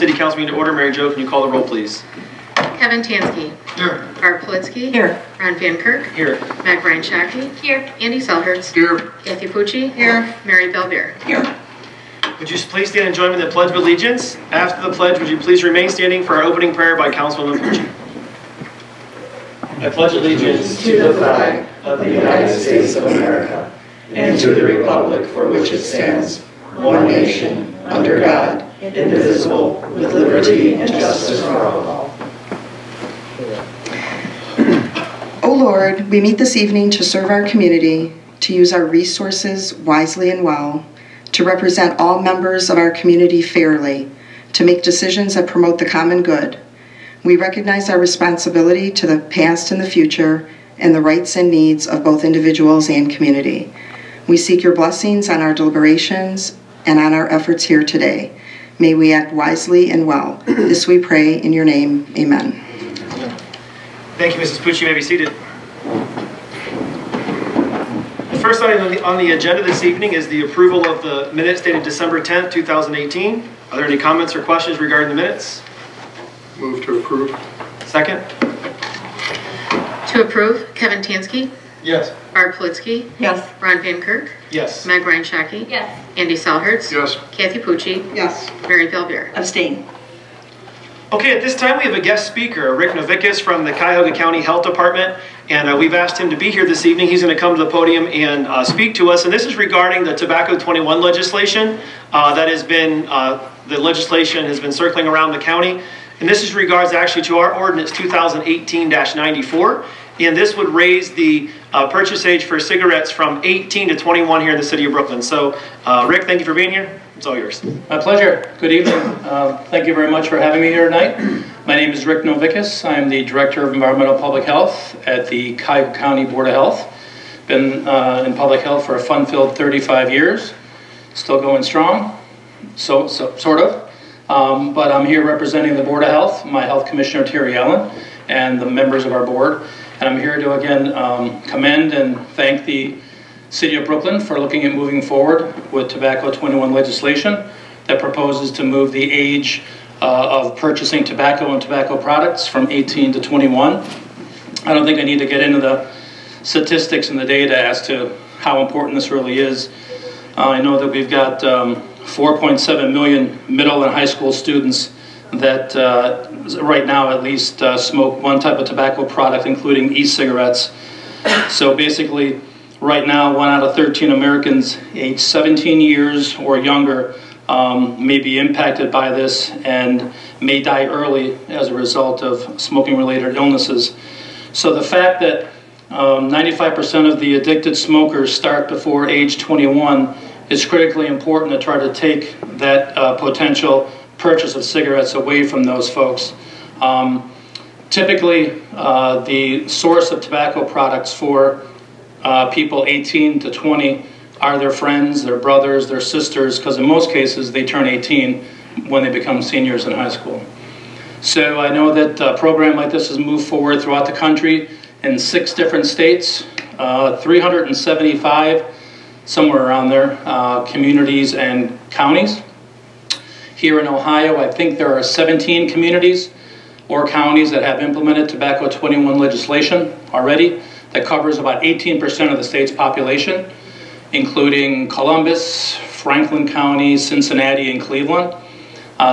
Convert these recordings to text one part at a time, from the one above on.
City Council meeting to order. Mary Jo, can you call the roll, please? Kevin Tansky. Here. Barb Politzky. Here. Ron Van Kirk. Here. Meg Ryan Shaki. Here. Andy Selhertz. Here. Kathy Pucci. Here. Mary Belvier. Here. Would you please stand and join me in the Pledge of Allegiance? After the pledge, would you please remain standing for our opening prayer by Councilwoman Pucci? I pledge allegiance to the flag of the United States of America and to the republic for which it stands, one nation, under God, indivisible, with liberty and justice for all. O Lord, we meet this evening to serve our community, to use our resources wisely and well, to represent all members of our community fairly, to make decisions that promote the common good. We recognize our responsibility to the past and the future and the rights and needs of both individuals and community. We seek your blessings on our deliberations and on our efforts here today. May we act wisely and well. This we pray in your name. Amen. Thank you, Mrs. Pucci. You may be seated. The first item on the agenda this evening is the approval of the minutes dated December 10th, 2018. Are there any comments or questions regarding the minutes? Move to approve. Second? To approve, Kevin Tansky. Yes. Barb Politzky. Yes. Ron Van Kirk. Yes. Meg Ryan Shaki. Yes. Andy Selhertz. Yes. Kathy Pucci. Yes. Mary Belvier. Abstain. Okay, at this time we have a guest speaker, Rick Novickas from the Cuyahoga County Health Department, and we've asked him to be here this evening. He's going to come to the podium and speak to us, and this is regarding the Tobacco 21 legislation that has been, the legislation has been circling around the county, and this is regards actually to our ordinance 2018-94, and this would raise the purchase age for cigarettes from 18 to 21 here in the city of Brooklyn. So, Rick, thank you for being here. It's all yours. My pleasure. Good evening. Thank you very much for having me here tonight. My name is Rick Novickas. I'm the Director of Environmental Public Health at the Cuyahoga County Board of Health. Been in public health for a fun-filled 35 years. Still going strong, so sort of. But I'm here representing the Board of Health, my Health Commissioner Terry Allen, and the members of our board. And I'm here to again commend and thank the City of Brooklyn for looking at moving forward with Tobacco 21 legislation that proposes to move the age of purchasing tobacco and tobacco products from 18 to 21. I don't think I need to get into the statistics and the data as to how important this really is. I know that we've got 4.7 million middle and high school students that right now at least smoke one type of tobacco product, including e-cigarettes. So basically, right now, 1 out of 13 Americans aged 17 years or younger may be impacted by this and may die early as a result of smoking-related illnesses. So the fact that 95% of the addicted smokers start before age 21 is critically important to try to take that potential purchase of cigarettes away from those folks. Typically, the source of tobacco products for people 18 to 20 are their friends, their brothers, their sisters, because in most cases they turn 18 when they become seniors in high school. So I know that a program like this has moved forward throughout the country in 6 different states, 375, somewhere around there, communities and counties. Here in Ohio, I think there are 17 communities or counties that have implemented Tobacco 21 legislation already that covers about 18% of the state's population, including Columbus, Franklin County, Cincinnati, and Cleveland.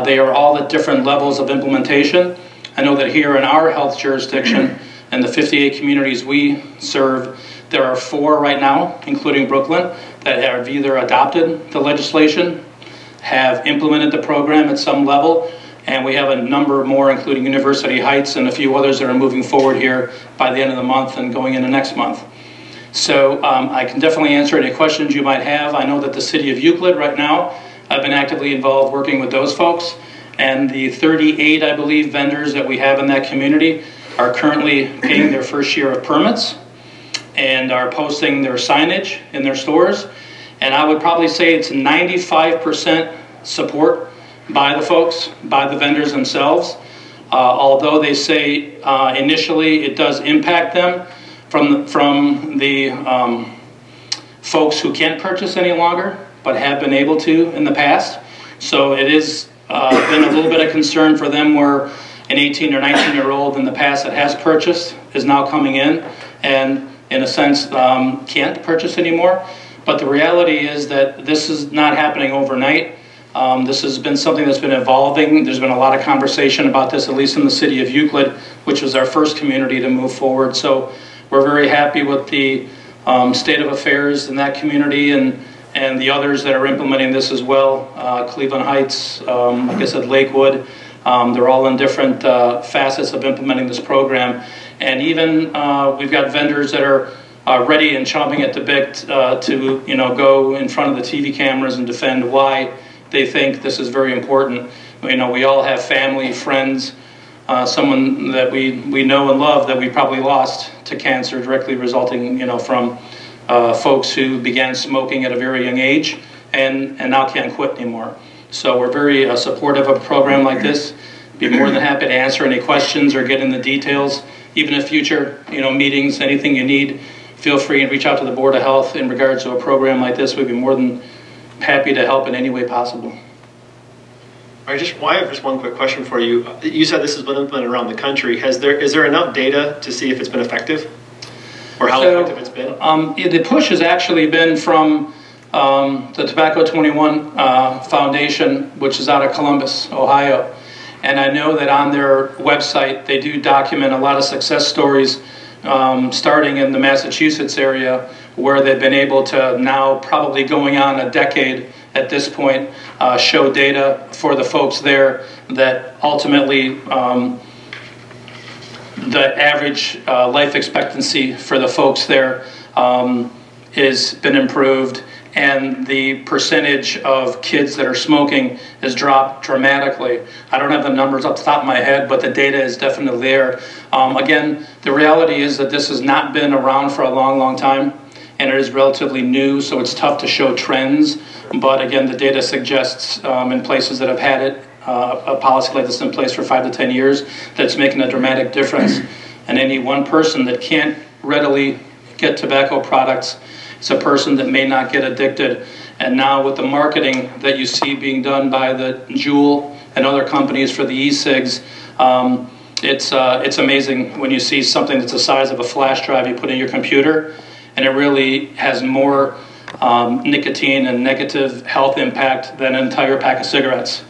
They are all at different levels of implementation. I know that here in our health jurisdiction, in the 58 communities we serve, there are 4 right now, including Brooklyn, that have either adopted the legislation, have implemented the program at some level, and we have a number more, including University Heights and a few others that are moving forward here by the end of the month and going into next month. So I can definitely answer any questions you might have. I know that the City of Euclid right now, I've been actively involved working with those folks, and the 38, I believe, vendors that we have in that community are currently paying their first year of permits and are posting their signage in their stores. And I would probably say it's 95% support by the folks, by the vendors themselves. Although they say initially it does impact them from the folks who can't purchase any longer, but have been able to in the past. So it is been a little bit of concern for them where an 18 or 19-year-old in the past that has purchased is now coming in and in a sense can't purchase anymore. But the reality is that this is not happening overnight. This has been something that's been evolving. There's been a lot of conversation about this, at least in the city of Euclid, which was our first community to move forward. So we're very happy with the state of affairs in that community and the others that are implementing this as well. Cleveland Heights, like I said, Lakewood, they're all in different facets of implementing this program. And even we've got vendors that are ready and chomping at the bit to go in front of the TV cameras and defend why they think this is very important. We all have family, friends, someone that we know and love that we probably lost to cancer directly resulting from folks who began smoking at a very young age and now can't quit anymore. So we're very supportive of a program like this. Be more than happy to answer any questions or get in the details. Even in future meetings, anything you need, feel free and reach out to the Board of Health in regards to a program like this. We'd be more than happy to help in any way possible. I have just one quick question for you. You said this has been implemented around the country. Is there enough data to see if it's been effective or how effective it's been? The push has actually been from the Tobacco 21 Foundation, which is out of Columbus, Ohio. And I know that on their website, they do document a lot of success stories starting in the Massachusetts area where they've been able to now, probably going on a decade at this point, show data for the folks there that ultimately the average life expectancy for the folks there has been improved, and the percentage of kids that are smoking has dropped dramatically. I don't have the numbers off the top of my head, but the data is definitely there. Again, the reality is that this has not been around for a long, long time, and it is relatively new, so it's tough to show trends. But again, the data suggests in places that have had it, a policy like this in place for 5 to 10 years, that's making a dramatic difference. And any one person that can't readily get tobacco products, it's a person that may not get addicted. And now with the marketing that you see being done by the Juul and other companies for the e-cigs, it's amazing when you see something that's the size of a flash drive you put in your computer, and it really has more nicotine and negative health impact than an entire pack of cigarettes.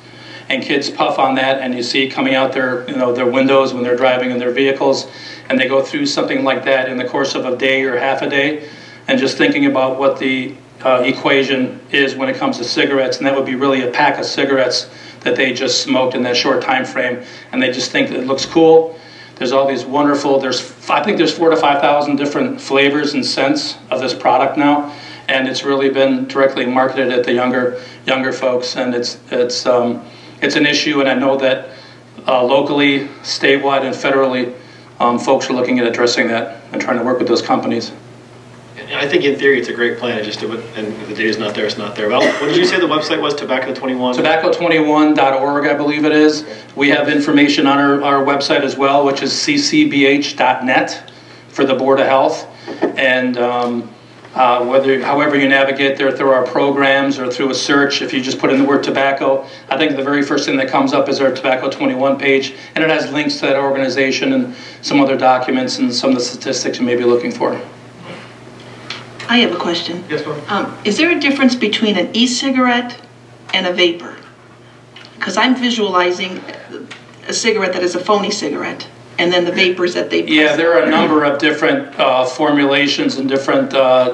And kids puff on that, and you see coming out their windows when they're driving in their vehicles, and they go through something like that in the course of a day or half a day. And just thinking about what the equation is when it comes to cigarettes, and that would be really a pack of cigarettes that they just smoked in that short time frame, and they just think that it looks cool. There's all these wonderful, I think there's 4,000 to 5,000 different flavors and scents of this product now, and it's really been directly marketed at the younger folks, and it's an issue, and I know that locally, statewide, and federally, folks are looking at addressing that and trying to work with those companies. I think in theory it's a great plan. And if the data's not there, it's not there. Well, what did you say the website was? Tobacco 21? Tobacco21.org, I believe it is. We have information on our website as well, which is ccbh.net for the Board of Health. And however you navigate there through our programs or through a search, if you just put in the word tobacco, I think the very first thing that comes up is our Tobacco 21 page, and it has links to that organization and some other documents and some of the statistics you may be looking for. I have a question. Yes, ma'am. Is there a difference between an e-cigarette and a vapor? Because I'm visualizing a cigarette that is a phony cigarette, and then the vapors that they... Yeah, there are a number of different formulations and different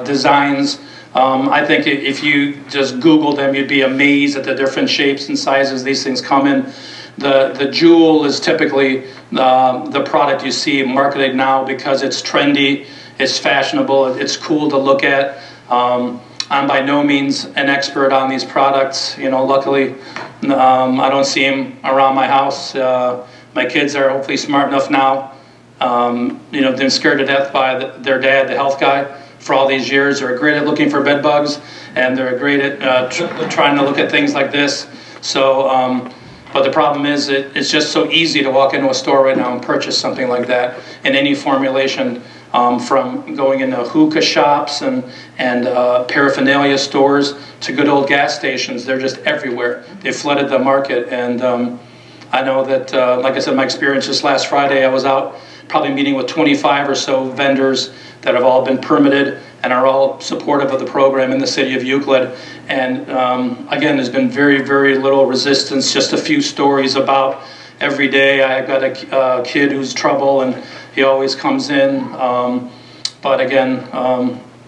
designs. I think if you just Google them, you'd be amazed at the different shapes and sizes these things come in. The Juul is typically the product you see marketed now because it's trendy, it's fashionable, it's cool to look at. I'm by no means an expert on these products. Luckily, I don't see them around my house. My kids are hopefully smart enough now. Been scared to death by their dad, the health guy, for all these years. They're great at looking for bed bugs, and they're great at trying to look at things like this. So, but the problem is it's just so easy to walk into a store right now and purchase something like that in any formulation. from going into hookah shops and paraphernalia stores to good old gas stations. They're just everywhere. They flooded the market, and I know that, like I said, my experience just last Friday, I was out probably meeting with 25 or so vendors that have all been permitted and are all supportive of the program in the city of Euclid. And again, there's been very, very little resistance, just a few stories about every day. I got a kid who's trouble and he always comes in. But again,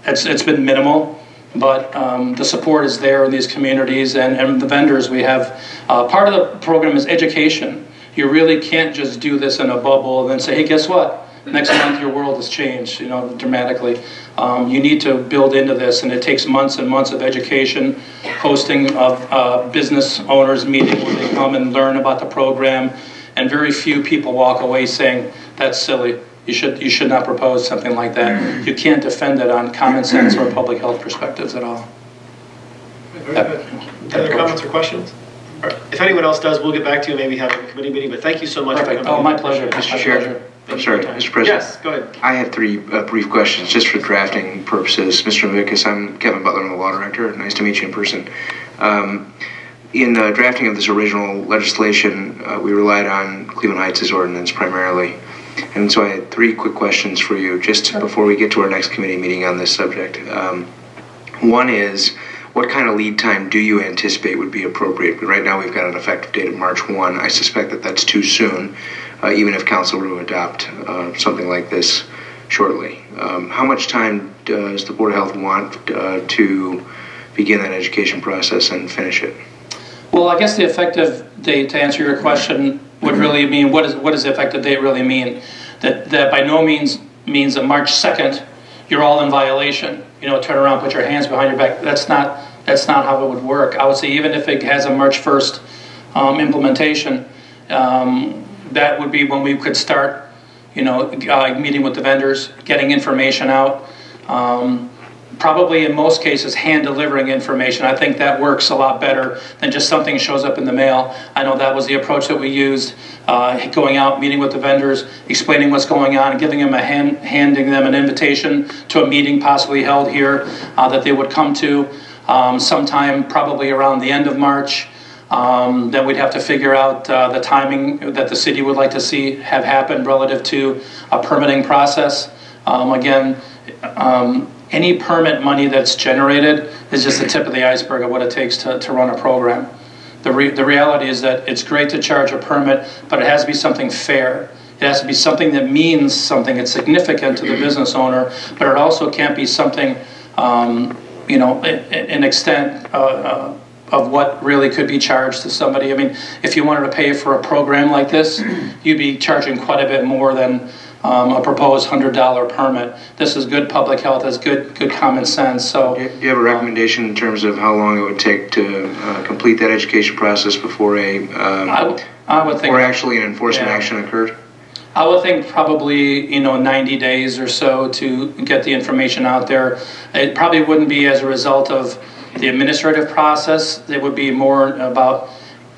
it's been minimal. But the support is there in these communities and the vendors we have. Part of the program is education. You really can't just do this in a bubble and then say, hey, guess what? Next month your world has changed, dramatically. You need to build into this, and it takes months and months of education, hosting of business owners meeting where they come and learn about the program, and very few people walk away saying, that's silly. You should not propose something like that. You can't defend it on common sense or public health perspectives at all. Very good. Any other comments or questions? If anyone else does, we'll get back to you, maybe have a committee meeting, but thank you so much for coming. Oh, my pleasure. Mr. Chair. I'm sorry, Mr. President. Yes, go ahead. I have three brief questions just for drafting purposes. Mr. Novickas, I'm Kevin Butler, I'm the law director. Nice to meet you in person. In the drafting of this original legislation, we relied on Cleveland Heights' ordinance primarily. And so I had three quick questions for you just before we get to our next committee meeting on this subject. One is, what kind of lead time do you anticipate would be appropriate? Right now we've got an effective date of March 1. I suspect that that's too soon, even if council were to adopt something like this shortly. How much time does the Board of Health want to begin that education process and finish it? Well, I guess the effective date, to answer your question, would really mean, what does the effective date really mean? That by no means means that March 2nd, you're all in violation. Turn around, put your hands behind your back. That's not how it would work. I would say even if it has a March 1st implementation, that would be when we could start, meeting with the vendors, getting information out. Probably in most cases hand delivering information. I think that works a lot better than just something shows up in the mail. I know that was the approach that we used, going out, meeting with the vendors, explaining what's going on, giving them handing them an invitation to a meeting possibly held here that they would come to sometime probably around the end of March. Then we'd have to figure out the timing that the city would like to see have happen relative to a permitting process. Any permit money that's generated is just the tip of the iceberg of what it takes to run a program. The reality is that it's great to charge a permit, but it has to be something fair. It has to be something that means something, it's significant to the business owner, but it also can't be something, an extent of what really could be charged to somebody. I mean, if you wanted to pay for a program like this, you'd be charging quite a bit more than a proposed $100 permit. This is good public health, it's good common sense. So, do you have a recommendation in terms of how long it would take to complete that education process before I would think, or actually an enforcement action occurred? I would think probably 90 days or so to get the information out there. It probably wouldn't be as a result of the administrative process. It would be more about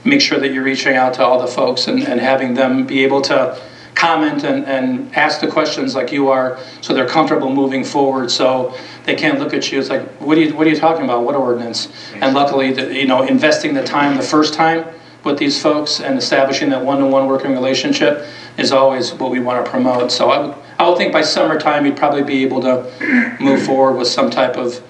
make sure that you're reaching out to all the folks and having them be able to comment and ask the questions like you are, so they're comfortable moving forward, so they can't look at you as like, what are you talking about? What ordinance? And luckily, investing the time the first time with these folks and establishing that one-to-one working relationship is always what we want to promote. So I would think by summertime you'd probably be able to move forward with some type of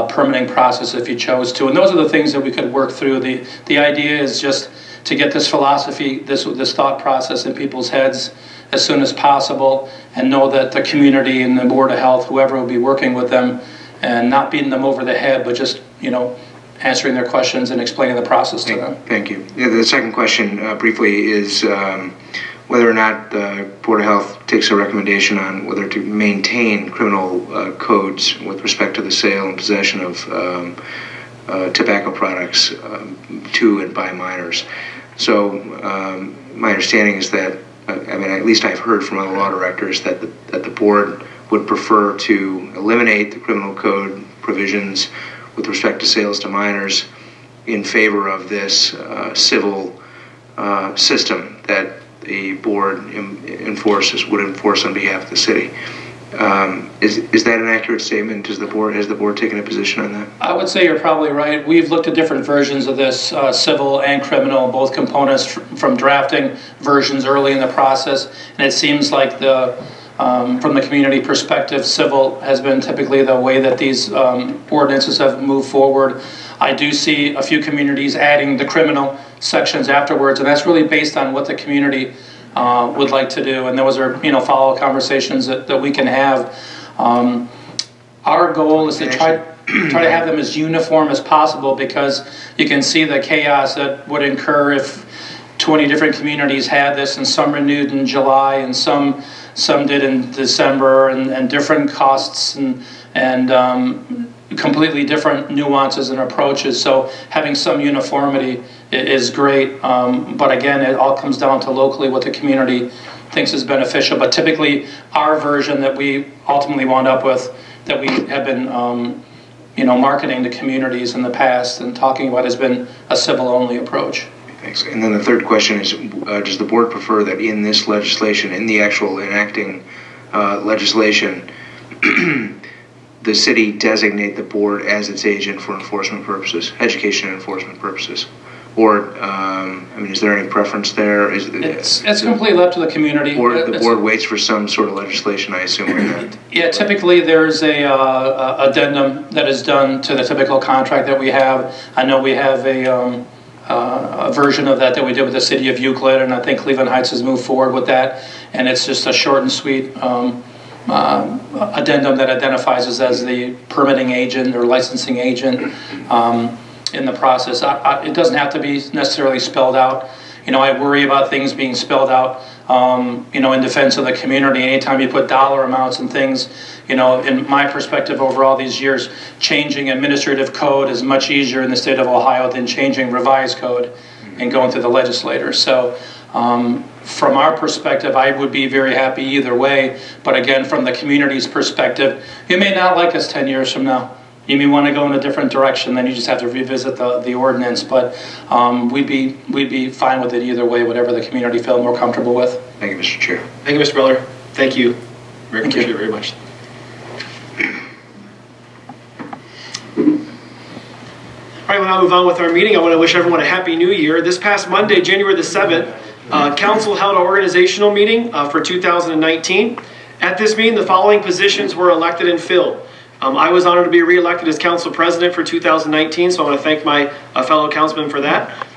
permitting process if you chose to. And those are the things that we could work through. The idea is just to get this philosophy, this thought process in people's heads as soon as possible, and know that the community and the Board of Health, whoever will be working with them, and not beating them over the head, but just answering their questions and explaining the process to them. Thank you. Yeah, the second question briefly is whether or not the Board of Health takes a recommendation on whether to maintain criminal codes with respect to the sale and possession of tobacco products to and by minors. So my understanding is that, at least I've heard from other law directors that the board would prefer to eliminate the criminal code provisions with respect to sales to minors in favor of this civil system that the board would enforce on behalf of the city. Is that an accurate statement? Has the board taken a position on that? I would say you're probably right. We've looked at different versions of this, civil and criminal, both components from drafting versions early in the process, and it seems like from the community perspective, civil has been typically the way that these ordinances have moved forward. I do see a few communities adding the criminal sections afterwards, and that's really based on what the community would like to do, and those are follow-up conversations that we can have. Our goal is to try to have them as uniform as possible, because you can see the chaos that would incur if 20 different communities had this, and some renewed in July and some did in December, and different costs and completely different nuances and approaches. So having some uniformity is great, but again, it all comes down to locally what the community thinks is beneficial. But typically our version that we ultimately wound up with, that we have been marketing to communities in the past and talking about, has been a civil-only approach. Thanks. And then the third question is, does the board prefer that in this legislation, in the actual enacting legislation, the city designate the board as its agent for enforcement purposes, education and enforcement purposes? Or, is there any preference there? It's completely left to the community. The board waits for some sort of legislation, I assume. Yeah, typically there's a addendum that is done to the typical contract that we have. I know we have a version of that we did with the city of Euclid, and I think Cleveland Heights has moved forward with that, and it's just a short and sweet addendum that identifies us as the permitting agent or licensing agent in the process. It doesn't have to be necessarily spelled out. I worry about things being spelled out, in defense of the community. Anytime you put dollar amounts and things, in my perspective over all these years, changing administrative code is much easier in the state of Ohio than changing revised code and going through the legislator. So from our perspective, I would be very happy either way. But again, from the community's perspective, you may not like us 10 years from now. You may want to go in a different direction, then you just have to revisit the ordinance. But we'd be fine with it either way, whatever the community felt more comfortable with. Thank you, Mr. Chair. Thank you, Mr. Miller. Thank you. Rick, appreciate it very much. All right, we'll now move on with our meeting. I want to wish everyone a happy new year. This past Monday, January the 7th, Council held an organizational meeting for 2019. At this meeting, the following positions were elected and filled. I was honored to be re-elected as council president for 2019, so I want to thank my fellow councilman for that.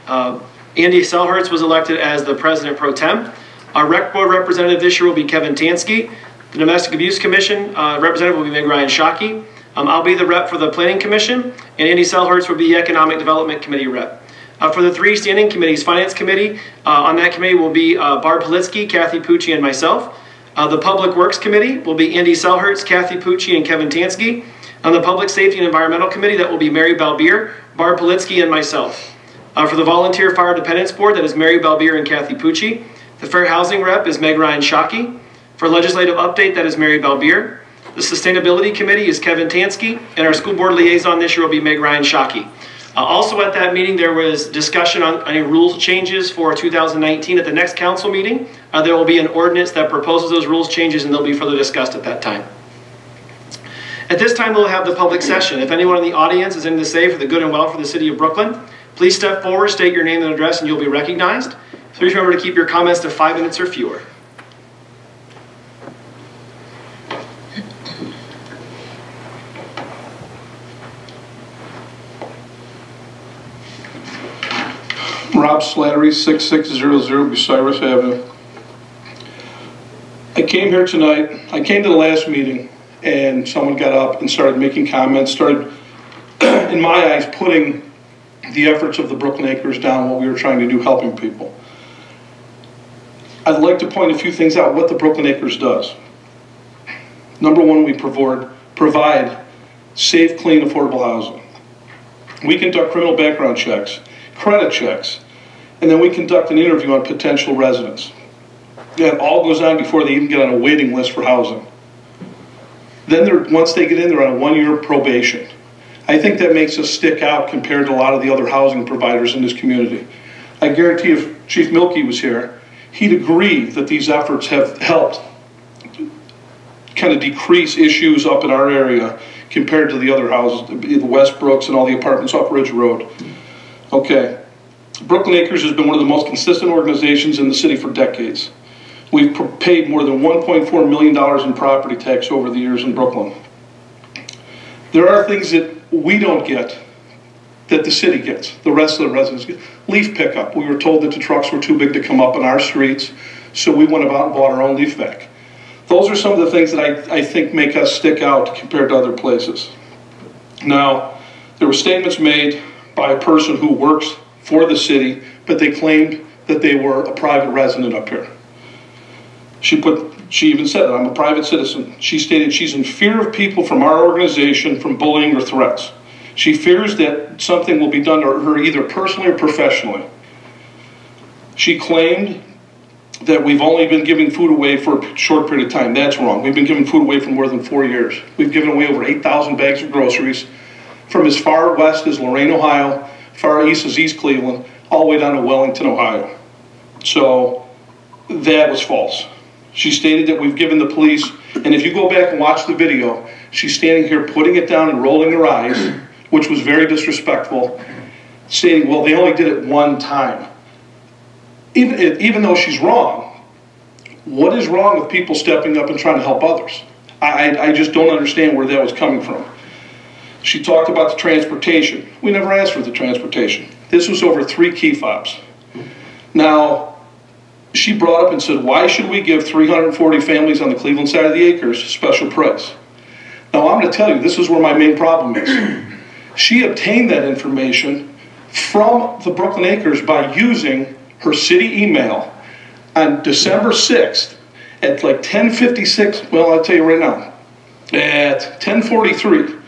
Andy Selhertz was elected as the president pro tem. Our rec board representative this year will be Kevin Tansky. The Domestic Abuse Commission representative will be Meg Ryan Shockey. I'll be the rep for the Planning Commission, and Andy Selhertz will be the Economic Development Committee rep. For the three standing committees, Finance Committee, on that committee will be Barb Politsky, Kathy Pucci, and myself. The Public Works Committee will be Andy Selhertz, Kathy Pucci, and Kevin Tansky. On the Public Safety and Environmental Committee, that will be Mary Balbier, Barb Politsky, and myself. For the Volunteer Fire Dependents Board, that is Mary Balbier and Kathy Pucci. The Fair Housing Rep is Meg Ryan Shockey. For Legislative Update, that is Mary Balbier. The Sustainability Committee is Kevin Tansky, and our School Board Liaison this year will be Meg Ryan Shockey. Also at that meeting, there was discussion on any rules changes for 2019. At the next council meeting, there will be an ordinance that proposes those rules changes, and they'll be further discussed at that time. At this time, we'll have the public session. If anyone in the audience has anything to say for the good and well for the city of Brooklyn, please step forward, state your name and address, and you'll be recognized. Please remember to keep your comments to 5 minutes or fewer. Rob Slattery, 6600 Bucyrus Avenue. I came here tonight, I came to the last meeting, and someone got up and started making comments, started, in my eyes, putting the efforts of the Brooklyn Acres down, what we were trying to do, helping people. I'd like to point a few things out, what the Brooklyn Acres does. Number one, we provide safe, clean, affordable housing. We conduct criminal background checks, credit checks, and then we conduct an interview on potential residents. That all goes on before they even get on a waiting list for housing. Then once they get in, they're on a 1-year probation. I think that makes us stick out compared to a lot of the other housing providers in this community. I guarantee if Chief Milkey was here, he'd agree that these efforts have helped kind of decrease issues up in our area compared to the other houses, the Westbrooks and all the apartments off Ridge Road. Okay, Brooklyn Acres has been one of the most consistent organizations in the city for decades. We've paid more than $1.4 million in property tax over the years in Brooklyn. There are things that we don't get that the city gets, the rest of the residents get. Leaf pickup. We were told that the trucks were too big to come up on our streets, so we went about and bought our own leaf vac. Those are some of the things that I think make us stick out compared to other places. Now, there were statements made by a person who works for the city, but they claimed that they were a private resident up here. She even said that I'm a private citizen. She stated she's in fear of people from our organization from bullying or threats. She fears that something will be done to her either personally or professionally. She claimed that we've only been giving food away for a short period of time. That's wrong. We've been giving food away for more than 4 years. We've given away over 8,000 bags of groceries from as far west as Lorain, Ohio, far east as East Cleveland, all the way down to Wellington, Ohio. So that was false. She stated that we've given the police, and if you go back and watch the video, she's standing here putting it down and rolling her eyes, which was very disrespectful, stating, well, they only did it one time. Even though she's wrong, what is wrong with people stepping up and trying to help others? I just don't understand where that was coming from. She talked about the transportation. We never asked for the transportation. This was over 3 key fobs. Now, she brought up and said, why should we give 340 families on the Cleveland side of the acres special price? Now, I'm going to tell you, this is where my main problem is. She obtained that information from the Brooklyn Acres by using her city email on December 6th at like 10:56, well, I'll tell you right now, at 10:43,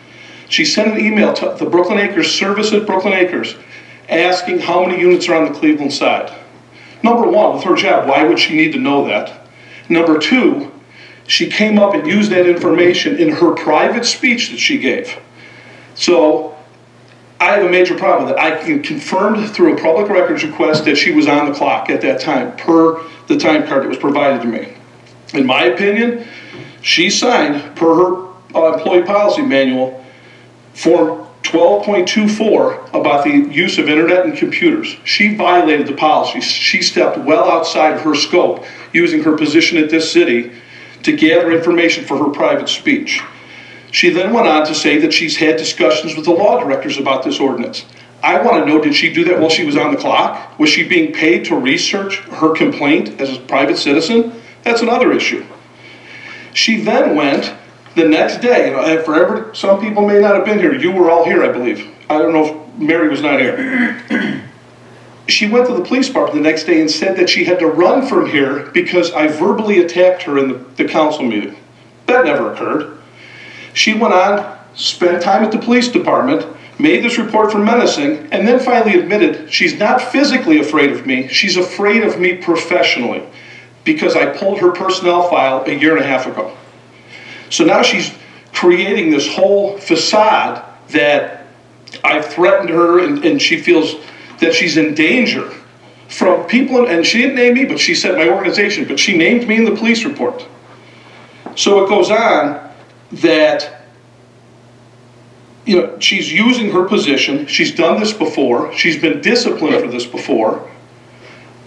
she sent an email to the Brooklyn Acres service at Brooklyn Acres asking how many units are on the Cleveland side. Number one, with her job, why would she need to know that? Number two, she came up and used that information in her private speech that she gave. So I have a major problem with it. I can confirm through a public records request that she was on the clock at that time per the time card that was provided to me. In my opinion, she signed per her employee policy manual form 12.24 about the use of internet and computers. She violated the policy. She stepped well outside of her scope using her position at this city to gather information for her private speech. She then went on to say that she's had discussions with the law directors about this ordinance. I want to know, did she do that while she was on the clock? Was she being paid to research her complaint as a private citizen? That's another issue. She then went the next day, and some people may not have been here. You were all here, I believe. I don't know if Mary was not here. She went to the police department the next day and said that she had to run from here because I verbally attacked her in the council meeting. That never occurred. She went on, spent time at the police department, made this report for menacing, and then finally admitted she's not physically afraid of me, she's afraid of me professionally because I pulled her personnel file a year and a half ago. So now she's creating this whole facade that I've threatened her and she feels that she's in danger from people, and she didn't name me, but she said my organization, but she named me in the police report. So it goes on that, she's using her position. She's done this before. She's been disciplined for this before.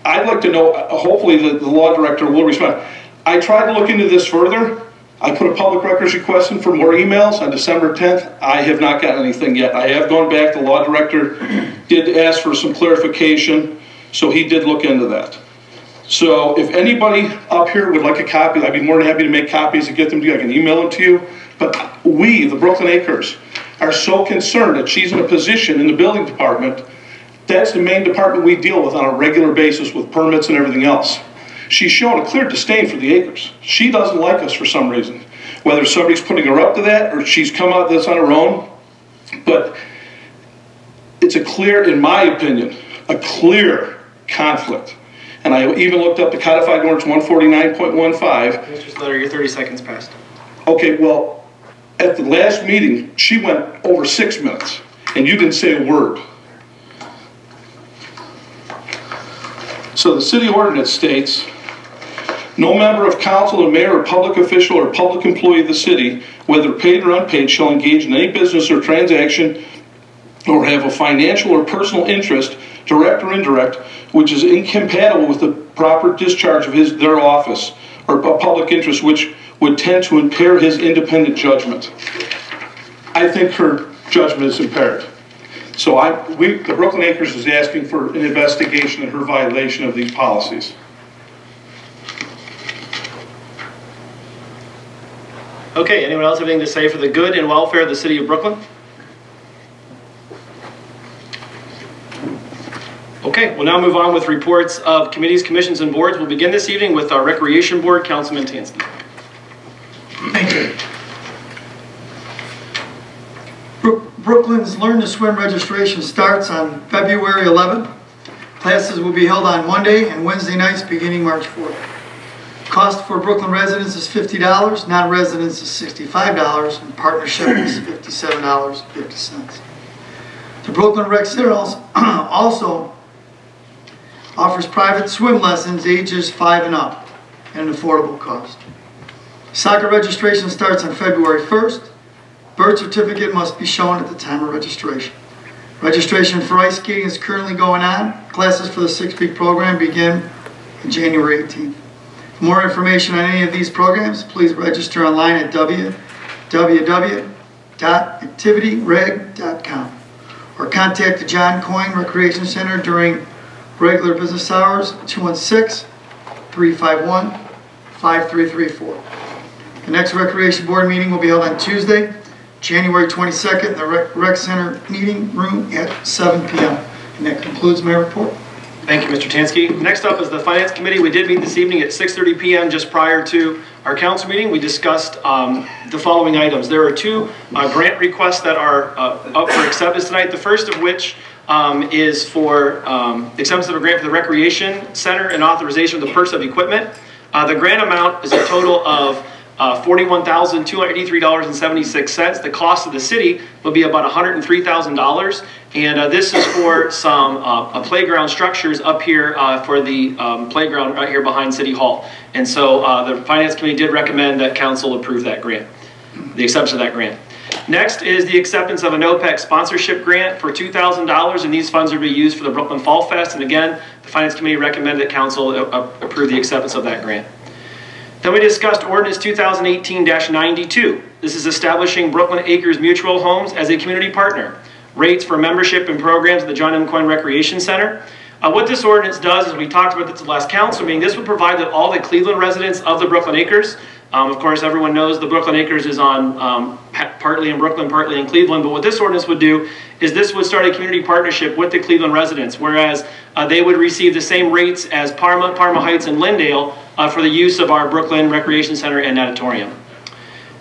I'd like to know, hopefully the law director will respond. I tried to look into this further. I put a public records request in for more emails on December 10th. I have not gotten anything yet. I have gone back. The law director did ask for some clarification, so he did look into that. So if anybody up here would like a copy, I'd be more than happy to make copies and get them to you. I can email them to you. But we, the Brooklyn Acres, are so concerned that she's in a position in the building department. That's the main department we deal with on a regular basis with permits and everything else. She's shown a clear disdain for the Acres. She doesn't like us for some reason. Whether somebody's putting her up to that or she's come out this on her own. But it's a clear, in my opinion, a clear conflict. And I even looked up the codified ordinance 149.15. Mr. Slater, your 30 seconds passed. Okay, well, at the last meeting, she went over 6 minutes, and you didn't say a word. So the city ordinance states, No member of council, or mayor, or public official, or public employee of the city, whether paid or unpaid, shall engage in any business or transaction or have a financial or personal interest, direct or indirect, which is incompatible with the proper discharge of their office or a public interest which would tend to impair his independent judgment. I think her judgment is impaired. So the Brooklyn Acres is asking for an investigation of her violation of these policies. Okay, anyone else have anything to say for the good and welfare of the city of Brooklyn? Okay, we'll now move on with reports of committees, commissions, and boards. We'll begin this evening with our Recreation Board, Councilman Tansky. Thank you. Brooklyn's Learn to Swim registration starts on February 11th. Classes will be held on Monday and Wednesday nights beginning March 4th. Cost for Brooklyn residents is $50, non-residents is $65, and partnership is $57.50. The Brooklyn Rec Center also offers private swim lessons ages 5 and up at an affordable cost. Soccer registration starts on February 1st. Birth certificate must be shown at the time of registration. Registration for ice skating is currently going on. Classes for the 6-week program begin on January 18th. For more information on any of these programs, please register online at www.activityreg.com or contact the John Coyne Recreation Center during regular business hours, 216-351-5334. The next Recreation Board meeting will be held on Tuesday, January 22nd, in the Rec Center meeting room at 7 p.m. And that concludes my report. Thank you, Mr. Tansky. Next up is the Finance Committee. We did meet this evening at 6:30 p.m. just prior to our council meeting. We discussed the following items. There are 2 grant requests that are up for acceptance tonight. The first of which is for acceptance of a grant for the Recreation Center and authorization of the purchase of equipment. The grant amount is a total of $41,283.76. The cost of the city will be about $103,000, and this is for some playground structures up here for the playground right here behind City Hall. And so the Finance Committee did recommend that council approve that grant, the acceptance of that grant. Next is the acceptance of an OPEC sponsorship grant for $2,000, and these funds are to be used for the Brooklyn Fall Fest. And again, the Finance Committee recommended that council approve the acceptance of that grant. Then we discussed Ordinance 2018-92. This is establishing Brooklyn Acres Mutual Homes as a community partner. Rates for membership and programs at the John M. Coyne Recreation Center. What this ordinance does, as we talked about this at the last council meeting, this would provide that all the Cleveland residents of the Brooklyn Acres, of course everyone knows the Brooklyn Acres is on partly in Brooklyn, partly in Cleveland, but what this ordinance would do is this would start a community partnership with the Cleveland residents, whereas they would receive the same rates as Parma Heights, and Lindale for the use of our Brooklyn Recreation Center and Natatorium.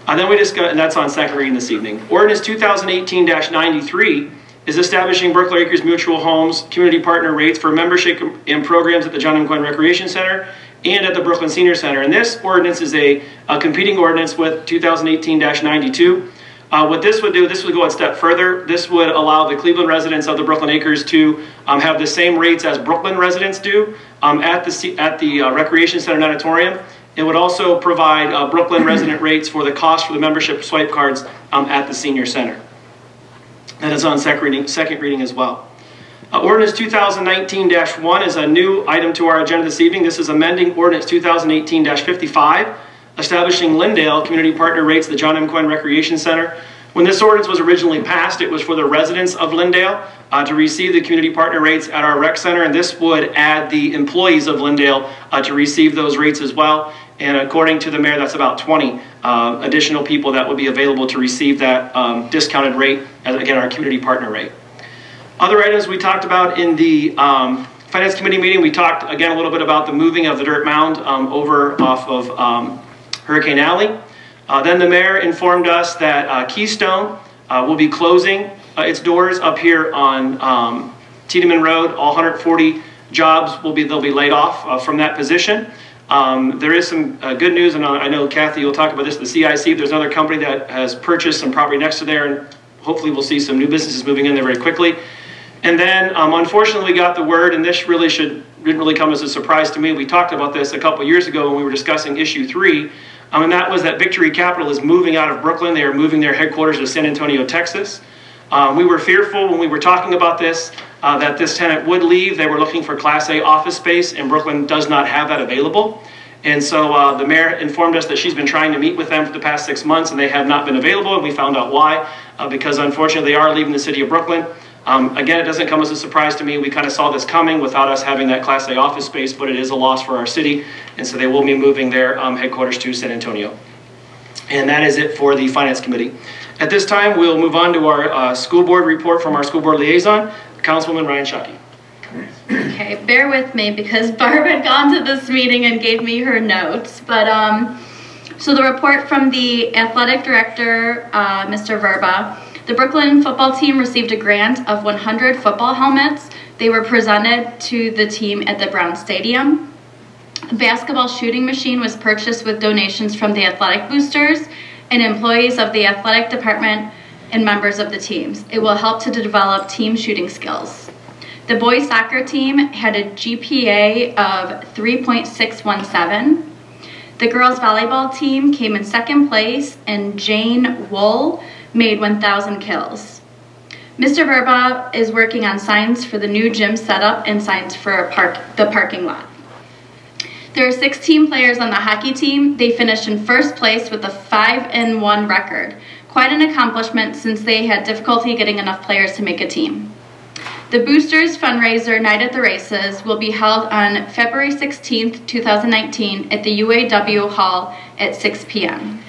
Then we discussed, and that's on second reading this evening. Ordinance 2018-93 is establishing Brooklyn Acres Mutual Homes community partner rates for membership in programs at the John M. Coyne Recreation Center and at the Brooklyn Senior Center. And this ordinance is a competing ordinance with 2018-92. What this would do, this would go a step further. This would allow the Cleveland residents of the Brooklyn Acres to have the same rates as Brooklyn residents do at the Recreation Center Natatorium. It would also provide Brooklyn resident rates for the cost for the membership swipe cards at the Senior Center. That is on second reading as well. Ordinance 2019-1 is a new item to our agenda this evening. This is amending Ordinance 2018-55, establishing Lindale community partner rates at the John M. Coyne Recreation Center. When this ordinance was originally passed, it was for the residents of Lindale to receive the community partner rates at our rec center, and this would add the employees of Lindale to receive those rates as well. And according to the mayor, that's about 20 additional people that would be available to receive that discounted rate, as again, our community partner rate. Other items we talked about in the Finance Committee meeting, we talked again a little bit about the moving of the dirt mound over off of Hurricane Alley. Then the mayor informed us that Keystone will be closing its doors up here on Tiedemann Road. All 140 jobs they'll be laid off from that position. There is some good news, and I know Kathy, you'll talk about this, the CIC. There's another company that has purchased some property next to there, and hopefully we'll see some new businesses moving in there very quickly. And then, unfortunately, we got the word, and this really didn't really come as a surprise to me. We talked about this a couple years ago when we were discussing issue 3, and that was that Victory Capital is moving out of Brooklyn. They are moving their headquarters to San Antonio, Texas. We were fearful when we were talking about this that this tenant would leave. They were looking for Class A office space, and Brooklyn does not have that available. And so the mayor informed us that she's been trying to meet with them for the past 6 months, and they have not been available, and we found out why, because unfortunately they are leaving the city of Brooklyn. Again, it doesn't come as a surprise to me. We kind of saw this coming without us having that Class A office space, but it is a loss for our city, and so they will be moving their headquarters to San Antonio. And that is it for the Finance Committee. At this time, we'll move on to our school board report from our school board liaison, Councilwoman Ryan Shockey. Okay, bear with me because Barb had gone to this meeting and gave me her notes. But so the report from the athletic director, Mr. Verba. The Brooklyn football team received a grant of 100 football helmets. They were presented to the team at the Brown Stadium. A basketball shooting machine was purchased with donations from the athletic boosters and employees of the athletic department and members of the teams. It will help to develop team shooting skills. The boys soccer team had a GPA of 3.617. The girls volleyball team came in second place, and Jane Wool made 1,000 kills. Mr. Verba is working on signs for the new gym setup and signs for the parking lot. There are 16 players on the hockey team. They finished in first place with a 5-1 record. Quite an accomplishment since they had difficulty getting enough players to make a team. The Boosters fundraiser Night at the Races will be held on February 16th, 2019 at the UAW Hall at 6 p.m.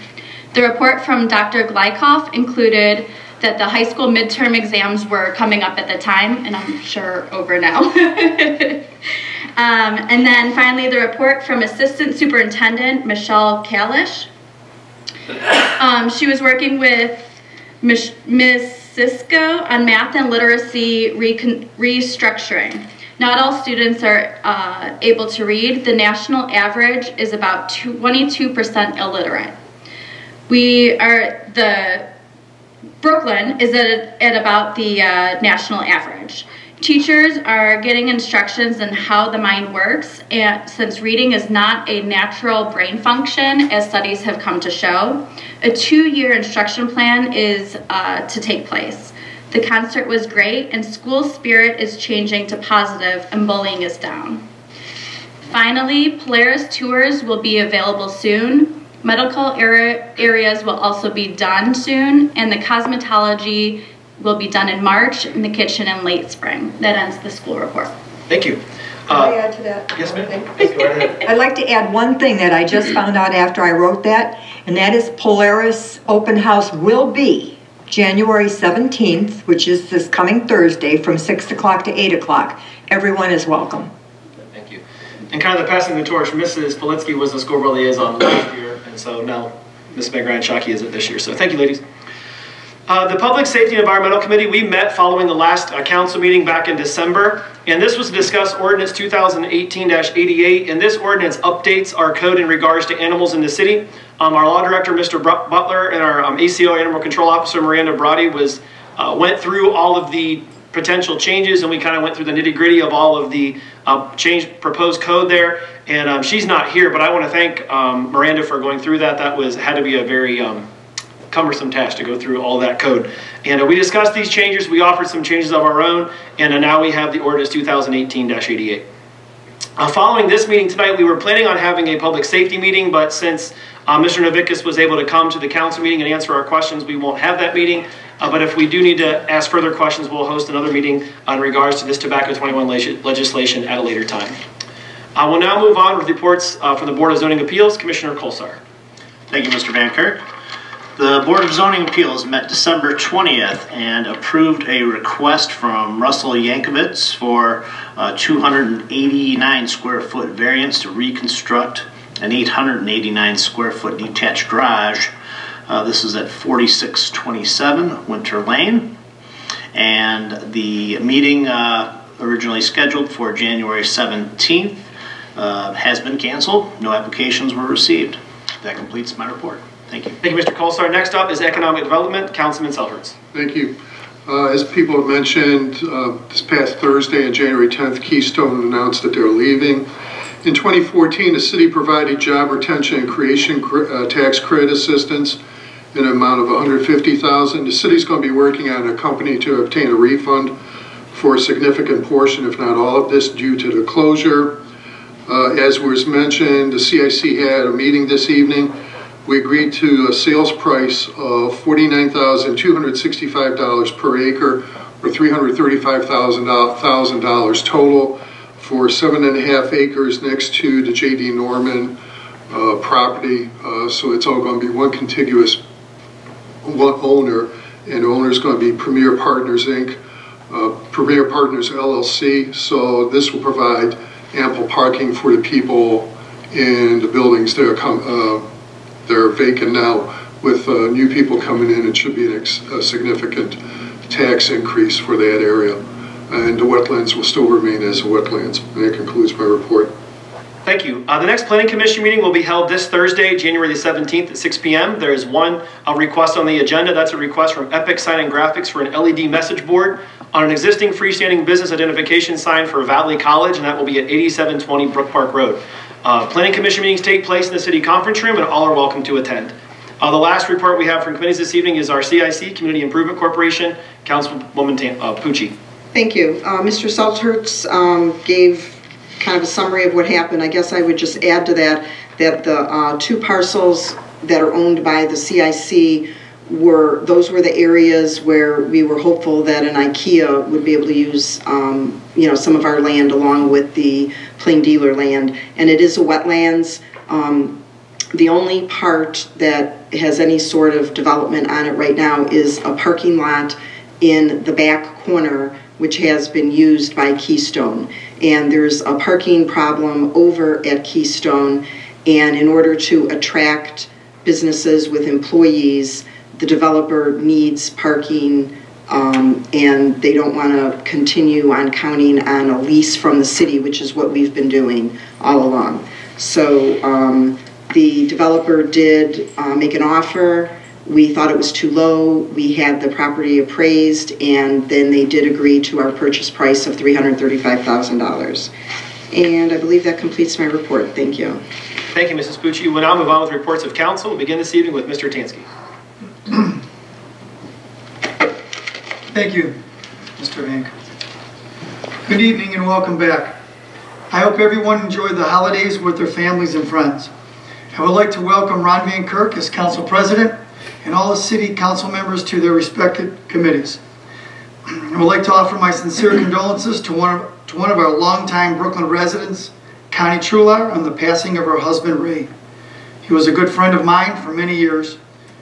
The report from Dr. Glykoff included that the high school midterm exams were coming up at the time, and I'm sure over now. And then finally, the report from Assistant Superintendent Michelle Kalish. She was working with Ms. Cisco on math and literacy restructuring. Not all students are able to read. The national average is about 22% illiterate. Brooklyn is at about the national average. Teachers are getting instructions on how the mind works, and since reading is not a natural brain function, as studies have come to show, a 2-year instruction plan is to take place. The concert was great, and school spirit is changing to positive, and bullying is down. Finally, Polaris tours will be available soon. Medical areas will also be done soon, and the cosmetology will be done in March, in the kitchen in late spring. That ends the school report. Thank you. Can I add to that? Yes, ma'am. Yes, go right ahead. I'd like to add one thing that I just found out after I wrote that, and that is Polaris Open House will be January 17th, which is this coming Thursday, from 6 o'clock to 8 o'clock. Everyone is welcome. Thank you. And kind of the passing the torch, Mrs. Politsky was the school board liaison last year, and so now Ms. Meg Ryan Shockey is it this year. So thank you, ladies. The Public Safety and Environmental Committee, we met following the last council meeting back in December, and this was to discuss Ordinance 2018-88, and this ordinance updates our code in regards to animals in the city. Our law director, Mr. Butler, and our ACO, Animal Control Officer, Miranda Brody, went through all of the potential changes, and we kind of went through the nitty-gritty of all of the proposed code there, and she's not here, but I want to thank Miranda for going through that. That had to be a very cumbersome task to go through all that code. And we discussed these changes. We offered some changes of our own, and now we have the ordinance 2018-88. Following this meeting tonight, we were planning on having a public safety meeting, but since Mr. Novickas was able to come to the council meeting and answer our questions, we won't have that meeting. But if we do need to ask further questions, we'll host another meeting in regards to this Tobacco 21 legislation at a later time. We'll now move on with reports from the Board of Zoning Appeals. Commissioner Kolsar. Thank you, Mr. Van Kirk. The Board of Zoning Appeals met December 20th and approved a request from Russell Yankovitz for a 289 square foot variance to reconstruct an 889 square foot detached garage. This is at 4627 Winter Lane, and the meeting originally scheduled for January 17th has been canceled. No applications were received. That completes my report. Thank you. Thank you, Mr. Kolsar. Next up is Economic Development. Councilman Selhertz. Thank you. As people have mentioned, this past Thursday on January 10th, Keystone announced that they're leaving. In 2014, the city provided job retention and creation tax credit assistance in an amount of $150,000. The city's going to be working on a company to obtain a refund for a significant portion, if not all of this, due to the closure. As was mentioned, the CIC had a meeting this evening. We agreed to a sales price of $49,265 per acre, or $335,000 total for 7.5 acres next to the J.D. Norman property. So it's all going to be one contiguous one owner, and the owner is going to be Premier Partners Inc., Premier Partners LLC. So this will provide ample parking for the people in the buildings that are they're vacant now. With new people coming in, it should be a significant tax increase for that area. And the wetlands will still remain as wetlands. And that concludes my report. Thank you. The next Planning Commission meeting will be held this Thursday, January the 17th at 6 p.m. There is one request on the agenda. That's a request from Epic Sign and Graphics for an LED message board on an existing freestanding business identification sign for Valley College, and that will be at 8720 Brook Park Road. Planning Commission meetings take place in the City Conference Room, and all are welcome to attend. The last report we have from committees this evening is our CIC, Community Improvement Corporation, Councilwoman Pucci. Thank you. Mr. Salters gave kind of a summary of what happened. I guess I would just add to that the two parcels that are owned by the CIC those were the areas where we were hopeful that an IKEA would be able to use some of our land along with the Plain Dealer land, and it is a wetlands. The only part that has any sort of development on it right now is a parking lot in the back corner, which has been used by Keystone. And there's a parking problem over at Keystone, and in order to attract businesses with employees, the developer needs parking, and they don't want to continue on counting on a lease from the city, which is what we've been doing all along. So the developer did make an offer. We thought it was too low. We had the property appraised, and then they did agree to our purchase price of $335,000. And I believe that completes my report. Thank you. Thank you, Mrs. Pucci. We'll now move on with reports of council. We'll begin this evening with Mr. Tansky. Thank you, Mr. Hank. Good evening and welcome back. I hope everyone enjoyed the holidays with their families and friends. I would like to welcome Ron Van Kirk as council president and all the city council members to their respective committees. I would like to offer my sincere condolences to one of our longtime Brooklyn residents, Connie Trular, on the passing of her husband, Ray. He was a good friend of mine for many years,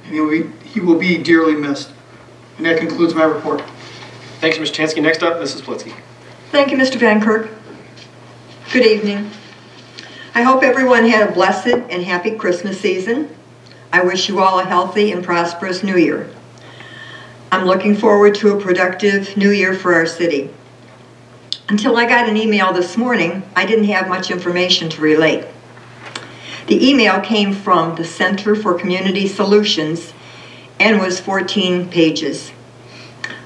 and he will be dearly missed. And that concludes my report. Thanks, Mr. Tansky. Next up, Mrs. Politsky. Thank you, Mr. Van Kirk. Good evening. I hope everyone had a blessed and happy Christmas season. I wish you all a healthy and prosperous New Year. I'm looking forward to a productive New Year for our city. Until I got an email this morning, I didn't have much information to relate. The email came from the Center for Community Solutions and was 14 pages.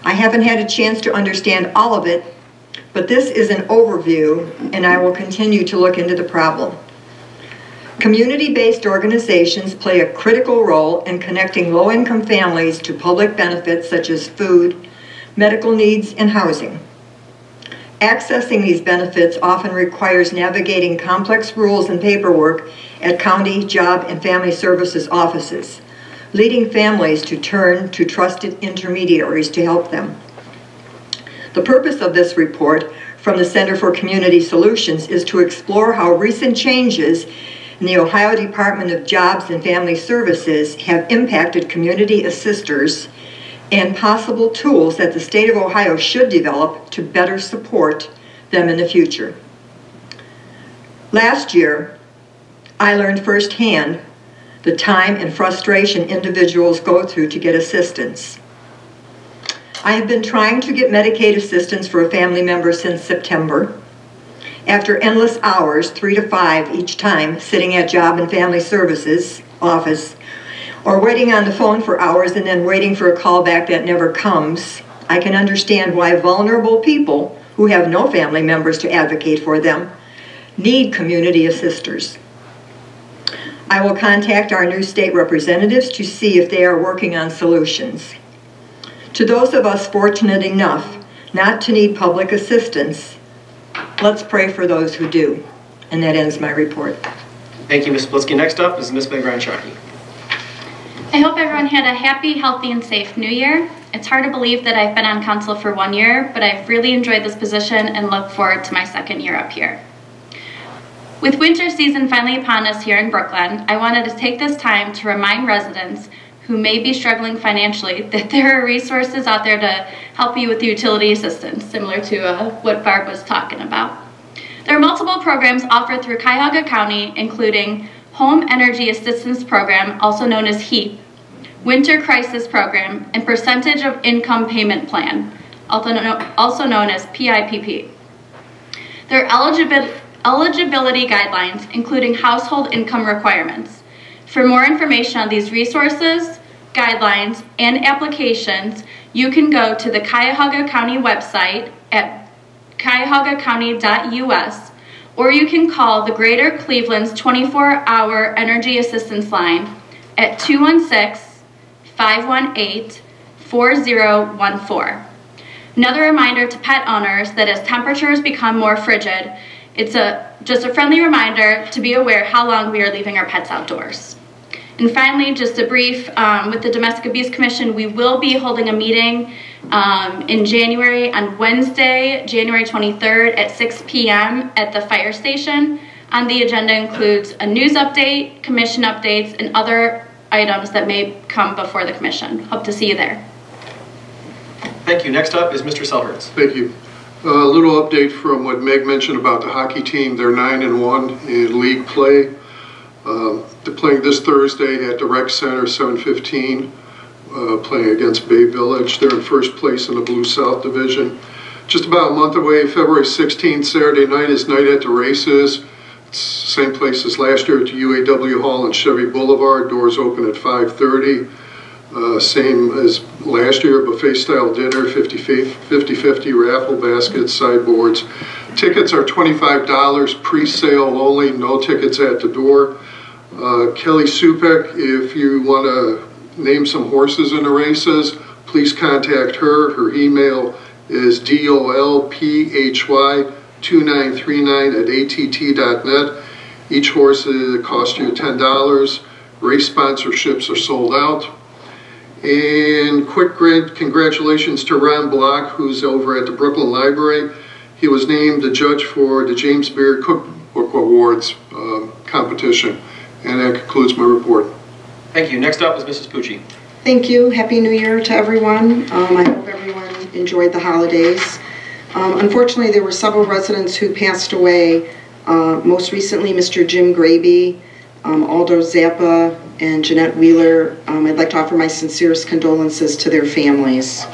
I haven't had a chance to understand all of it, but this is an overview, and I will continue to look into the problem. Community-based organizations play a critical role in connecting low-income families to public benefits such as food, medical needs, and housing. Accessing these benefits often requires navigating complex rules and paperwork at county, job, and family services offices, leading families to turn to trusted intermediaries to help them. The purpose of this report from the Center for Community Solutions is to explore how recent changes in the Ohio Department of Jobs and Family Services have impacted community assisters and possible tools that the state of Ohio should develop to better support them in the future. Last year, I learned firsthand the time and frustration individuals go through to get assistance. I have been trying to get Medicaid assistance for a family member since September. After endless hours, 3 to 5 each time, sitting at Job and Family Services office, or waiting on the phone for hours and then waiting for a call back that never comes, I can understand why vulnerable people who have no family members to advocate for them need community assisters. I will contact our new state representatives to see if they are working on solutions. To those of us fortunate enough not to need public assistance, let's pray for those who do. And that ends my report. Thank you, Ms. Splitsky. Next up is Ms. Bagran-Sharkey. I hope everyone had a happy, healthy, and safe New Year. It's hard to believe that I've been on council for 1 year, but I've really enjoyed this position and look forward to my second year up here. With winter season finally upon us here in Brooklyn, I wanted to take this time to remind residents who may be struggling financially that there are resources out there to help you with utility assistance, similar to what Barb was talking about. There are multiple programs offered through Cuyahoga County, including Home Energy Assistance Program, also known as HEAP, Winter Crisis Program, and Percentage of Income Payment Plan, also known as PIPP. There are eligibility guidelines, including household income requirements. For more information on these resources, guidelines, and applications, you can go to the Cuyahoga County website at cuyahogacounty.us, or you can call the Greater Cleveland's 24-hour energy assistance line at 216-518-4014. Another reminder to pet owners that as temperatures become more frigid, it's just a friendly reminder to be aware how long we are leaving our pets outdoors. And finally, just a brief, with the Domestic Abuse Commission, we will be holding a meeting in January on Wednesday, January 23rd at 6 p.m. at the fire station. On the agenda includes a news update, commission updates, and other items that may come before the commission. Hope to see you there. Thank you. Next up is Mr. Selhertz. Thank you. A little update from what Meg mentioned about the hockey team. They're 9-1 in league play. They're playing this Thursday at the Rec Center, 7:15, playing against Bay Village. They're in first place in the Blue South Division. Just about a month away, February 16th, Saturday night is Night at the Races. It's same place as last year at the UAW Hall and Chevy Boulevard. Doors open at 5:30. Same as last year, buffet-style dinner, 50-50 raffle baskets, sideboards. Tickets are $25, pre-sale only, no tickets at the door. Kelly Supek, if you want to name some horses in the races, please contact her. Her email is dolphy2939@att.net. Each horse costs you $10. Race sponsorships are sold out. And quick congratulations to Ron Block, who's over at the Brooklyn Library. He was named the judge for the James Beard Cookbook Awards competition. And that concludes my report. Thank you. Next up is Mrs. Pucci. Thank you. Happy New Year to everyone. I hope everyone enjoyed the holidays. Unfortunately, there were several residents who passed away. Most recently, Mr. Jim Graby, Aldo Zappa, and Jeanette Wheeler. I'd like to offer my sincerest condolences to their families.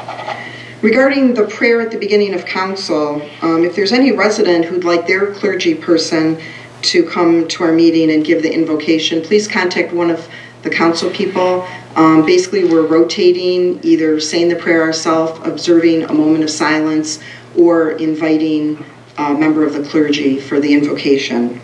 Regarding the prayer at the beginning of council, if there's any resident who'd like their clergy person to come to our meeting and give the invocation, please contact one of the council people. Basically, we're rotating, either saying the prayer ourselves, observing a moment of silence, or inviting a member of the clergy for the invocation.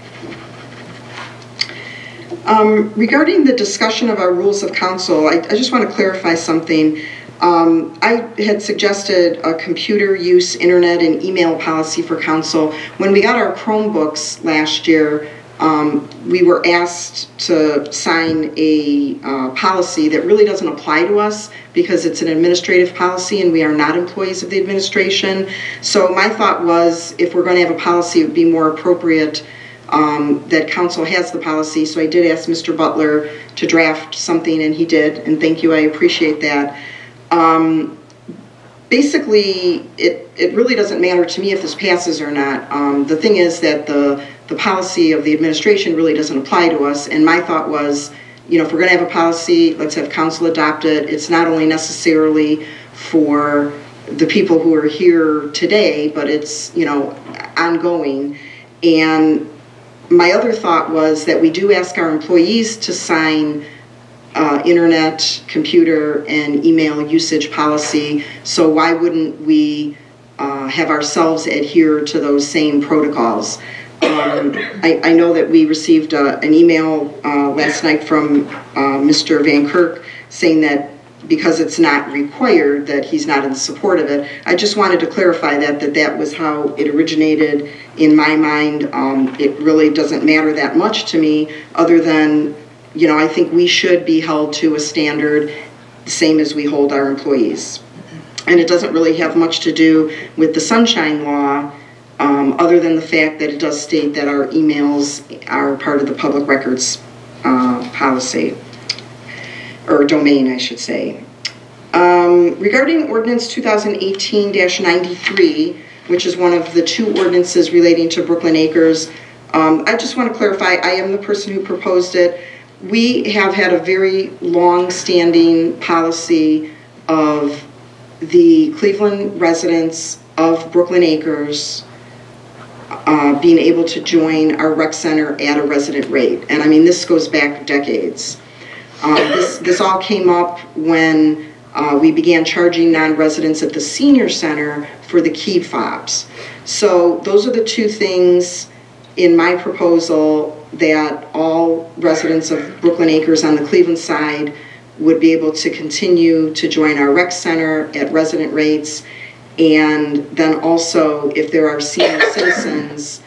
Regarding the discussion of our rules of council, I just want to clarify something. I had suggested a computer use, internet, and email policy for council. When we got our Chromebooks last year, we were asked to sign a policy that really doesn't apply to us because it's an administrative policy and we are not employees of the administration. So my thought was, if we're going to have a policy, it would be more appropriate that council has the policy. So I did ask Mr. Butler to draft something, and he did, and thank you, I appreciate that. Basically, it really doesn't matter to me if this passes or not. The thing is that the policy of the administration really doesn't apply to us, and my thought was, you know, if we're going to have a policy, let's have council adopt it. It's not only necessarily for the people who are here today, but it's, you know, ongoing. And my other thought was that we do ask our employees to sign internet, computer, and email usage policy. So why wouldn't we have ourselves adhere to those same protocols? I know that we received an email last night from Mr. Van Kirk saying that because it's not required, that he's not in support of it. I just wanted to clarify that was how it originated in my mind. It really doesn't matter that much to me, other than, you know, I think we should be held to a standard the same as we hold our employees. And it doesn't really have much to do with the Sunshine Law, other than the fact that it does state that our emails are part of the public records policy, or domain, I should say. Regarding Ordinance 2018-93, which is one of the two ordinances relating to Brooklyn Acres, I just want to clarify, I am the person who proposed it. We have had a very long-standing policy of the Cleveland residents of Brooklyn Acres being able to join our rec center at a resident rate. And I mean, this goes back decades. This all came up when we began charging non-residents at the senior center for the key fobs. So those are the two things in my proposal that all residents of Brooklyn Acres on the Cleveland side would be able to continue to join our rec center at resident rates. And then also, if there are senior citizens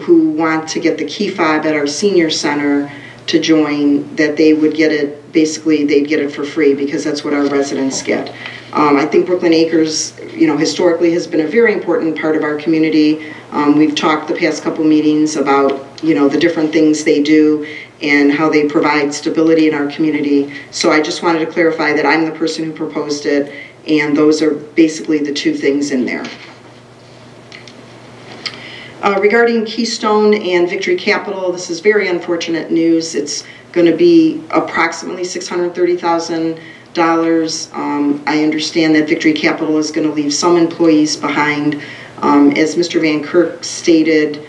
who want to get the key fob at our senior center to join, that they would get it, basically they'd get it for free, because that's what our residents get. I think Brooklyn Acres, you know, historically has been a very important part of our community. We've talked the past couple meetings about, you know, the different things they do and how they provide stability in our community. So I just wanted to clarify that I'm the person who proposed it, and those are basically the two things in there. Regarding Keystone and Victory Capital, this is very unfortunate news. It's going to be approximately $630,000. I understand that Victory Capital is going to leave some employees behind. As Mr. Van Kirk stated,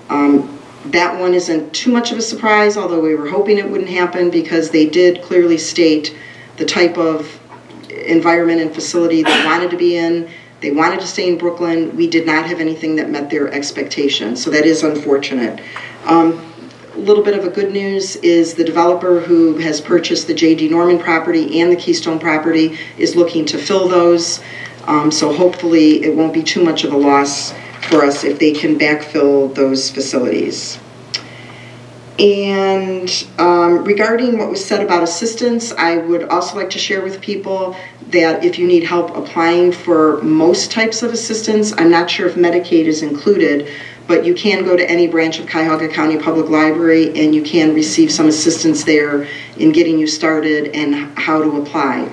that one isn't too much of a surprise, although we were hoping it wouldn't happen, because they did clearly state the type of environment and facility they wanted to be in. They wanted to stay in Brooklyn. We did not have anything that met their expectations, so that is unfortunate. A little bit of a good news is the developer who has purchased the J.D. Norman property and the Keystone property is looking to fill those, so hopefully it won't be too much of a loss for us if they can backfill those facilities. And regarding what was said about assistance, I would also like to share with people that if you need help applying for most types of assistance, I'm not sure if Medicaid is included, but you can go to any branch of Cuyahoga County Public Library and you can receive some assistance there in getting you started and how to apply.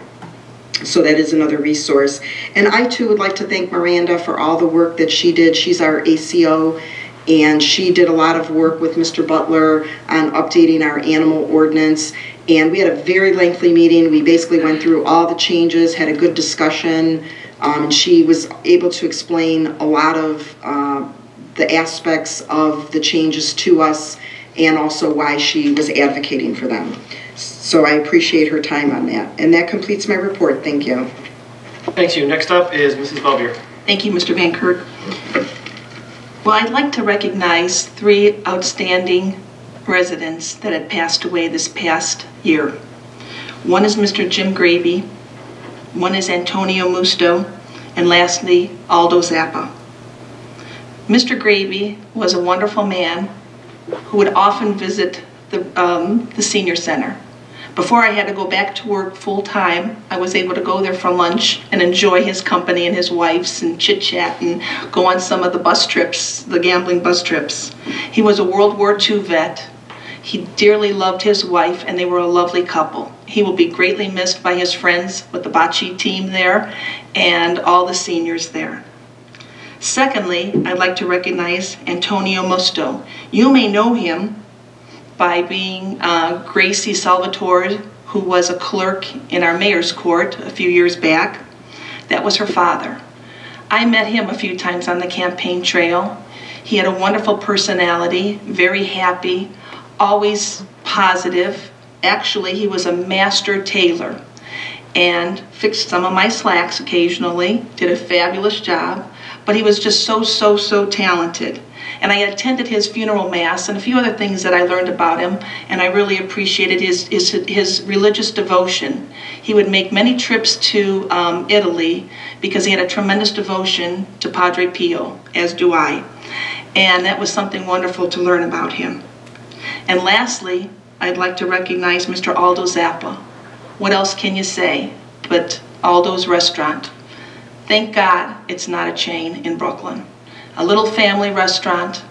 So that is another resource. And I too would like to thank Miranda for all the work that she did. She's our ACO, and she did a lot of work with Mr. Butler on updating our animal ordinance. And we had a very lengthy meeting. We basically went through all the changes, had a good discussion. She was able to explain a lot of the aspects of the changes to us, and also why she was advocating for them. So I appreciate her time on that. And that completes my report. Thank you. Thank you. Next up is Mrs. Belvier. Thank you, Mr. Van Kirk. Well, I'd like to recognize 3 outstanding residents that had passed away this past year. One is Mr. Jim Gravy, one is Antonio Musto, and lastly, Aldo Zappa. Mr. Gravy was a wonderful man who would often visit the senior center. Before I had to go back to work full-time, I was able to go there for lunch and enjoy his company and his wife's and chit-chat and go on some of the bus trips, the gambling bus trips. He was a World War II vet. He dearly loved his wife, and they were a lovely couple. He will be greatly missed by his friends with the bocce team there and all the seniors there. Secondly, I'd like to recognize Antonio Musto. You may know him by being Gracie Salvatore, who was a clerk in our mayor's court a few years back. That was her father. I met him a few times on the campaign trail. He had a wonderful personality, very happy, always positive, Actually, he was a master tailor and fixed some of my slacks occasionally, did a fabulous job, but he was just so talented. And I attended his funeral mass and a few other things that I learned about him, and I really appreciated his religious devotion. He would make many trips to Italy because he had a tremendous devotion to Padre Pio, as do I. And that was something wonderful to learn about him. And lastly, I'd like to recognize Mr. Aldo Zappa. What else can you say but Aldo's Restaurant? Thank God it's not a chain in Brooklyn. A little family restaurant,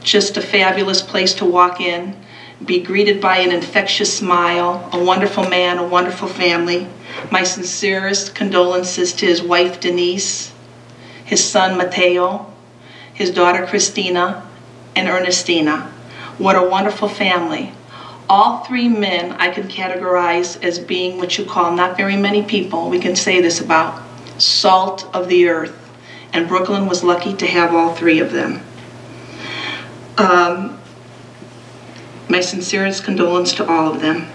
just a fabulous place to walk in, be greeted by an infectious smile, a wonderful man, a wonderful family. My sincerest condolences to his wife Denise, his son Mateo, his daughter Christina, and Ernestina. What a wonderful family. All three men I can categorize as being what you call, not very many people, we can say this about, salt of the earth. And Brooklyn was lucky to have all three of them. My sincerest condolence to all of them.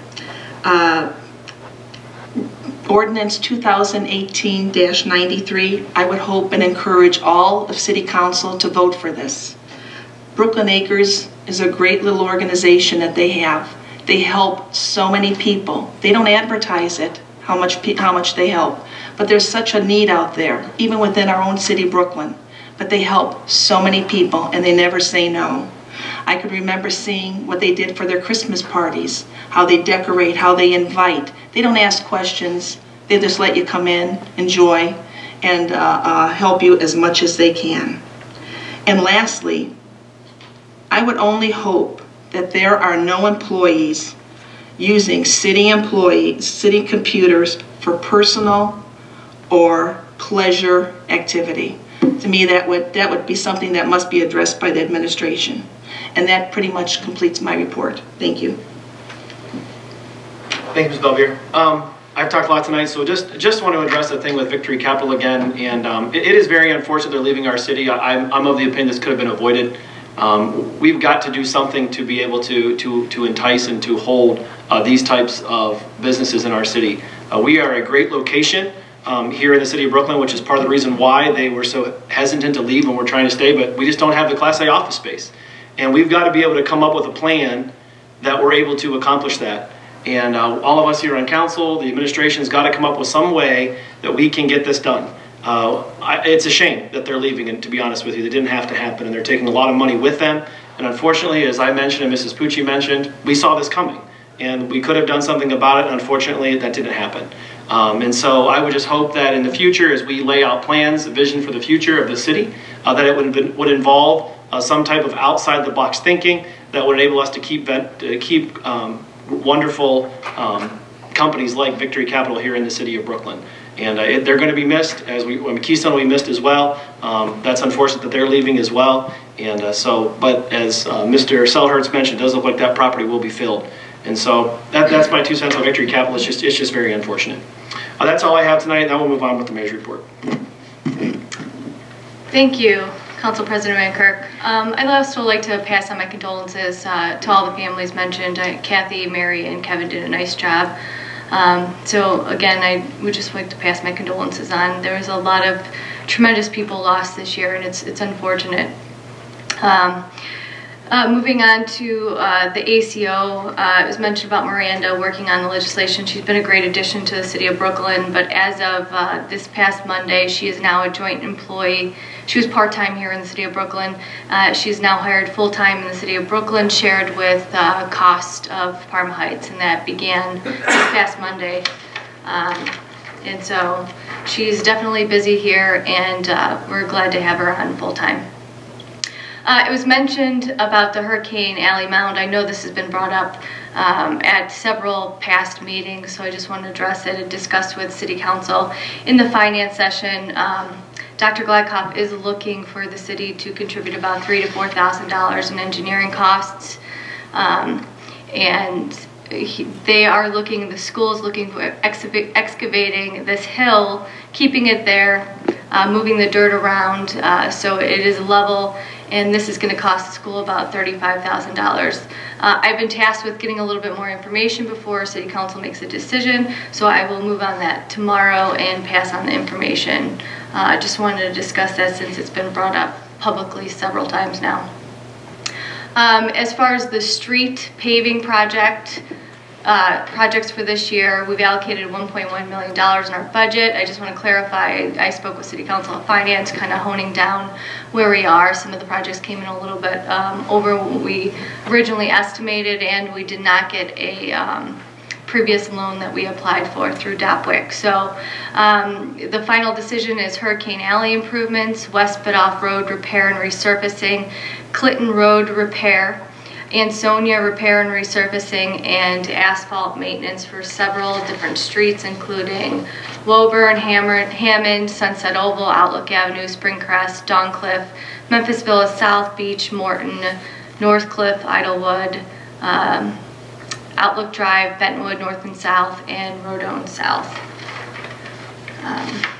Ordinance 2018-93, I would hope and encourage all of City Council to vote for this. Brooklyn Acres is a great little organization that they have. They help so many people. They don't advertise it, how much they help. But there's such a need out there, even within our own city, Brooklyn. But they help so many people, and they never say no. I could remember seeing what they did for their Christmas parties, how they decorate, how they invite. They don't ask questions. They just let you come in, enjoy, and help you as much as they can. And lastly, I would only hope that there are no employees using city computers for personal or pleasure activity. To me, that would be something that must be addressed by the administration. And that pretty much completes my report. Thank you. Thank you, Ms. Belvier. I've talked a lot tonight, so just want to address the thing with Victory Capital again. And it is very unfortunate they're leaving our city. I'm of the opinion this could have been avoided. We've got to do something to be able to entice and to hold these types of businesses in our city. We are a great location here in the city of Brooklyn, which is part of the reason why they were so hesitant to leave when we're trying to stay, but we just don't have the Class A office space. And we've got to be able to come up with a plan that we're able to accomplish that. And all of us here on council, the administration's got to come up with some way that we can get this done. It's a shame that they're leaving, and to be honest with you, they didn't have to happen, and they're taking a lot of money with them. And unfortunately, as I mentioned and Mrs. Pucci mentioned, we saw this coming, and we could have done something about it, and unfortunately, that didn't happen. And so I would just hope that in the future, as we lay out plans, a vision for the future of the city, that it would involve some type of outside-the-box thinking that would enable us to keep wonderful companies like Victory Capital here in the city of Brooklyn. And they're going to be missed, Keystone will be missed as well. That's unfortunate that they're leaving as well. And but as Mr. Selhertz mentioned, it does look like that property will be filled. And so that's my 2 cents on Victory Capital. It's just very unfortunate. That's all I have tonight. Now we'll move on with the mayor's report. Thank you, Council President Van Kirk. I'd also like to pass on my condolences to all the families mentioned. Kathy, Mary, and Kevin did a nice job. So again, I would just like to pass my condolences on. There was a lot of tremendous people lost this year, and it's unfortunate. Moving on to the ACO, it was mentioned about Miranda working on the legislation. She's been a great addition to the city of Brooklyn, but as of this past Monday, she is now a joint employee. She was part-time here in the city of Brooklyn. She's now hired full-time in the city of Brooklyn, shared with cost of Parma Heights, and that began this past Monday. And so she's definitely busy here, and we're glad to have her on full-time. It was mentioned about the Hurricane Alley Mound. I know this has been brought up at several past meetings, so I just want to address it and discuss with City Council. In the finance session, Dr. Gladkopf is looking for the city to contribute about $3,000 to $4,000 in engineering costs. And they are looking, the school is looking for excavating this hill, keeping it there moving the dirt around, so it is level, and this is going to cost the school about $35,000. I've been tasked with getting a little bit more information before City Council makes a decision, so I will move on that tomorrow and pass on the information. I just wanted to discuss that since it's been brought up publicly several times now. As far as the street paving projects for this year, we've allocated $1.1 million in our budget. I just want to clarify, I spoke with City Council of Finance, kind of honing down where we are. Some of the projects came in a little bit over what we originally estimated, and we did not get a previous loan that we applied for through DOPWIC. So the final decision is Hurricane Alley improvements, West Bidoff Road repair and resurfacing, Clinton Road repair, Ansonia repair and resurfacing, and asphalt maintenance for several different streets, including Woburn, Hammond, Sunset Oval, Outlook Avenue, Springcrest, Dawncliffe, Memphis Villa, South Beach, Morton, Northcliffe, Idlewood, Outlook Drive, Bentonwood North and South, and Rodone South.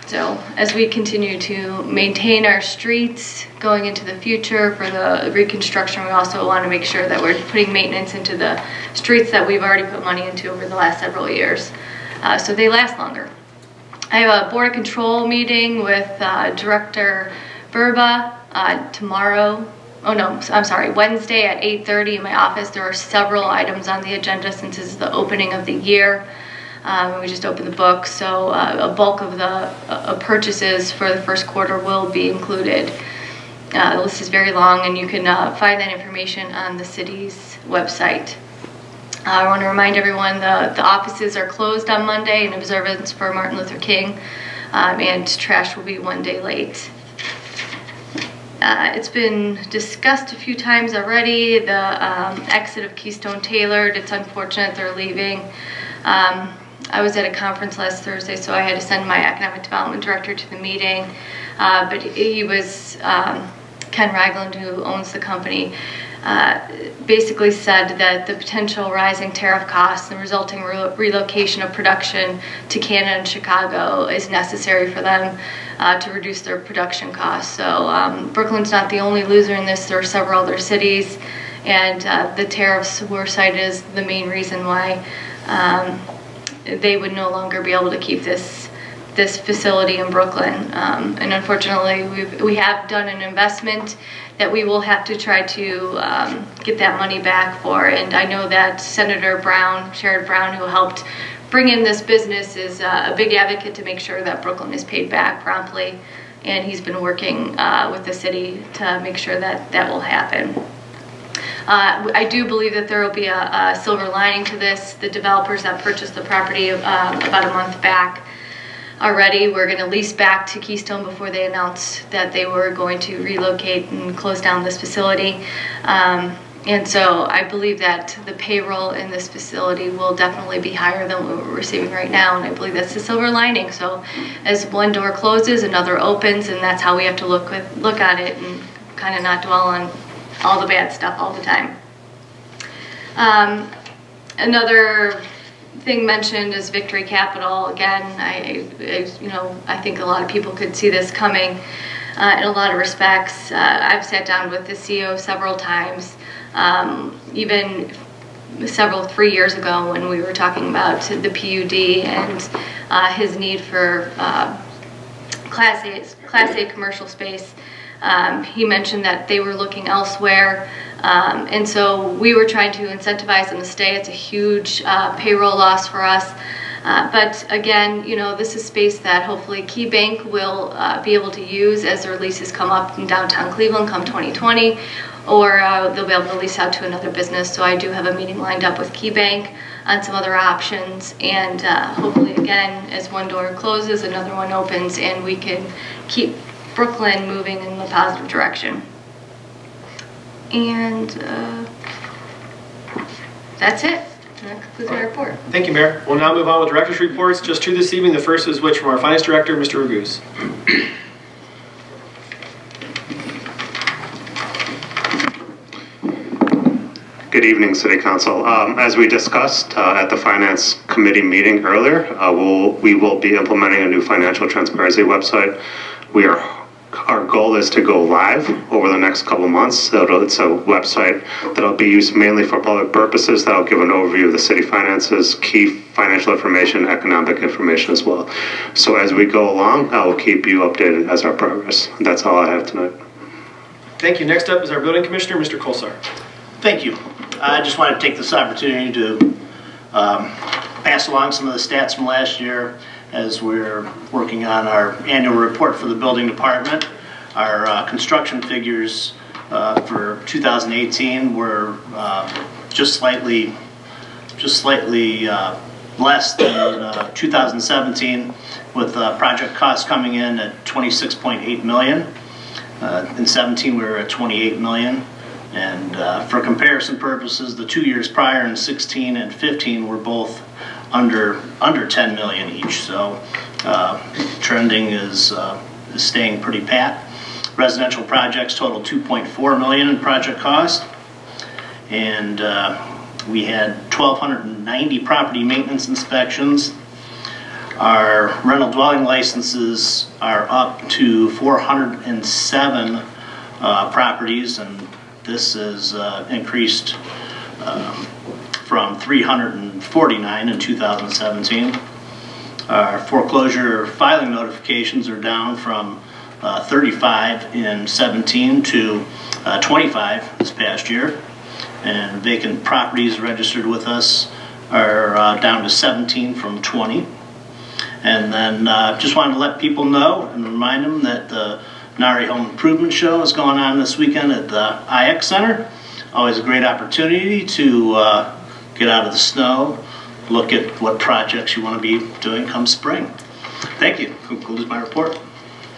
So as we continue to maintain our streets going into the future for the reconstruction, we also want to make sure that we're putting maintenance into the streets that we've already put money into over the last several years, so they last longer. I have a Board of Control meeting with Director Verba tomorrow. Oh no, I'm sorry, Wednesday at 8:30 in my office. There are several items on the agenda since this is the opening of the year. We just opened the book, so a bulk of the purchases for the first quarter will be included. The list is very long, and you can find that information on the city's website. I want to remind everyone the offices are closed on Monday in observance for Martin Luther King, and trash will be 1 day late. It's been discussed a few times already, the exit of Keystone Tailored. It's unfortunate they're leaving. I was at a conference last Thursday, so I had to send my economic development director to the meeting, but he was, Ken Ragland, who owns the company, basically said that the potential rising tariff costs and resulting relocation of production to Canada and Chicago is necessary for them to reduce their production costs. So Brooklyn's not the only loser in this. There are several other cities, and the tariffs were cited as the main reason why they would no longer be able to keep this facility in Brooklyn. And unfortunately, we have done an investment that we will have to try to get that money back for. And I know that Senator Brown, Sherrod Brown, who helped bring in this business, is a big advocate to make sure that Brooklyn is paid back promptly. And he's been working with the city to make sure that that will happen. I do believe that there will be a silver lining to this. The developers that purchased the property about a month back already were going to lease back to Keystone before they announced that they were going to relocate and close down this facility. And so I believe that the payroll in this facility will definitely be higher than what we're receiving right now, and I believe that's the silver lining. So as one door closes, another opens, and that's how we have to look at it and kind of not dwell on all the bad stuff all the time. Another thing mentioned is Victory Capital. Again, I think a lot of people could see this coming in a lot of respects. I've sat down with the CEO several times, even 3 years ago when we were talking about the PUD and his need for Class A commercial space. He mentioned that they were looking elsewhere, and so we were trying to incentivize them to stay. It's a huge payroll loss for us, but again, this is space that hopefully KeyBank will be able to use as their leases come up in downtown Cleveland come 2020, or they'll be able to lease out to another business. So I do have a meeting lined up with KeyBank on some other options, and hopefully again, as one door closes, another one opens, and we can keep Brooklyn moving in the positive direction. And that's it. And that concludes my report. Thank you, Mayor. We'll now move on with director's reports. Just two this evening. The first is which from our Finance Director, Mr. Raguse. Good evening, City Council. As we discussed at the Finance Committee meeting earlier, we will be implementing a new financial transparency website Our goal is to go live over the next couple months. So it's a website that'll be used mainly for public purposes. That'll give an overview of the city finances, key financial information, economic information as well. So as we go along, I will keep you updated as our progress. That's all I have tonight. Thank you. Next up is our building commissioner, Mr. Kolsar. Thank you. I just want to take this opportunity to pass along some of the stats from last year as we're working on our annual report for the building department. Our construction figures for 2018 were just slightly less than 2017, with project costs coming in at $26.8 million. In 17 we were at $28 million. And for comparison purposes, the 2 years prior in 16 and 15 were both under 10 million each. So trending is staying pretty pat. Residential projects total 2.4 million in project cost, and we had 1,290 property maintenance inspections. Our rental dwelling licenses are up to 407 properties, and this is increased from 349 in 2017. Our foreclosure filing notifications are down from 35 in 17 to 25 this past year. And vacant properties registered with us are down to 17 from 20. And then just wanted to let people know and remind them that the Nari Home Improvement Show is going on this weekend at the IX Center. Always a great opportunity to get out of the snow, look at what projects you want to be doing come spring. Thank you. Concludes my report.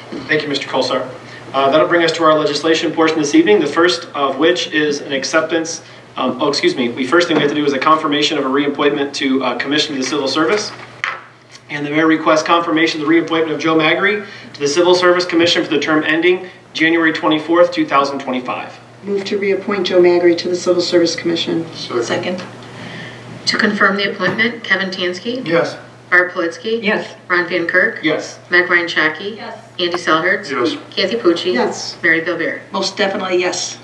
Thank you, Mr. Kolsar. That'll bring us to our legislation portion this evening, the first of which is an acceptance. The first thing we have to do is a confirmation of a reappointment to Commission of the Civil Service. And the mayor requests confirmation of the reappointment of Joe Magri to the Civil Service Commission for the term ending January 24th, 2025. Move to reappoint Joe Magri to the Civil Service Commission. Second. To confirm the appointment, Kevin Tansky. Yes. Barb Politzky. Yes. Ron Van Kirk. Yes. Meg Ryan Shaki. Yes. Andy Selhertz. Yes. Kathy Pucci. Yes. Mary Bellbeer. Most definitely yes.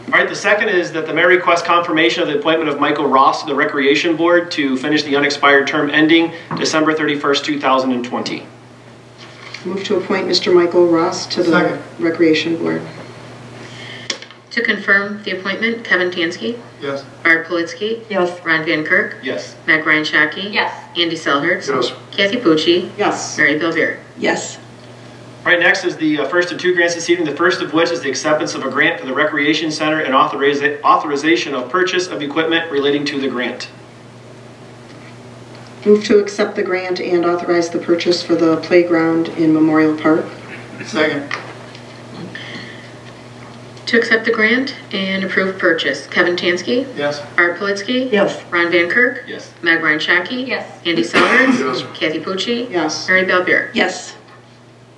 All right, the second is that the mayor requests confirmation of the appointment of Michael Ross to the Recreation Board to finish the unexpired term ending December 31st, 2020. Move to appoint Mr. Michael Ross to the Second. Recreation Board. To confirm the appointment, Kevin Tansky. Yes. Barb Politzky. Yes. Ron Van Kirk. Yes. Meg Ryan Shaki. Yes. Andy Selhertz. Yes. Kathy Pucci. Yes. Mary Bellbeer. Yes. All right, next is the first of two grants this evening, the first of which is the acceptance of a grant for the Recreation Center and authorization of purchase of equipment relating to the grant. Move to accept the grant and authorize the purchase for the playground in Memorial Park. Second. To accept the grant and approve purchase, Kevin Tansky. Yes. Barb Politzky. Yes. Ron Van Kirk. Yes. Meg Ryan Shaki. Yes. Andy Selhertz. Yes. Kathy Pucci. Yes. Mary Bellbeer. Yes.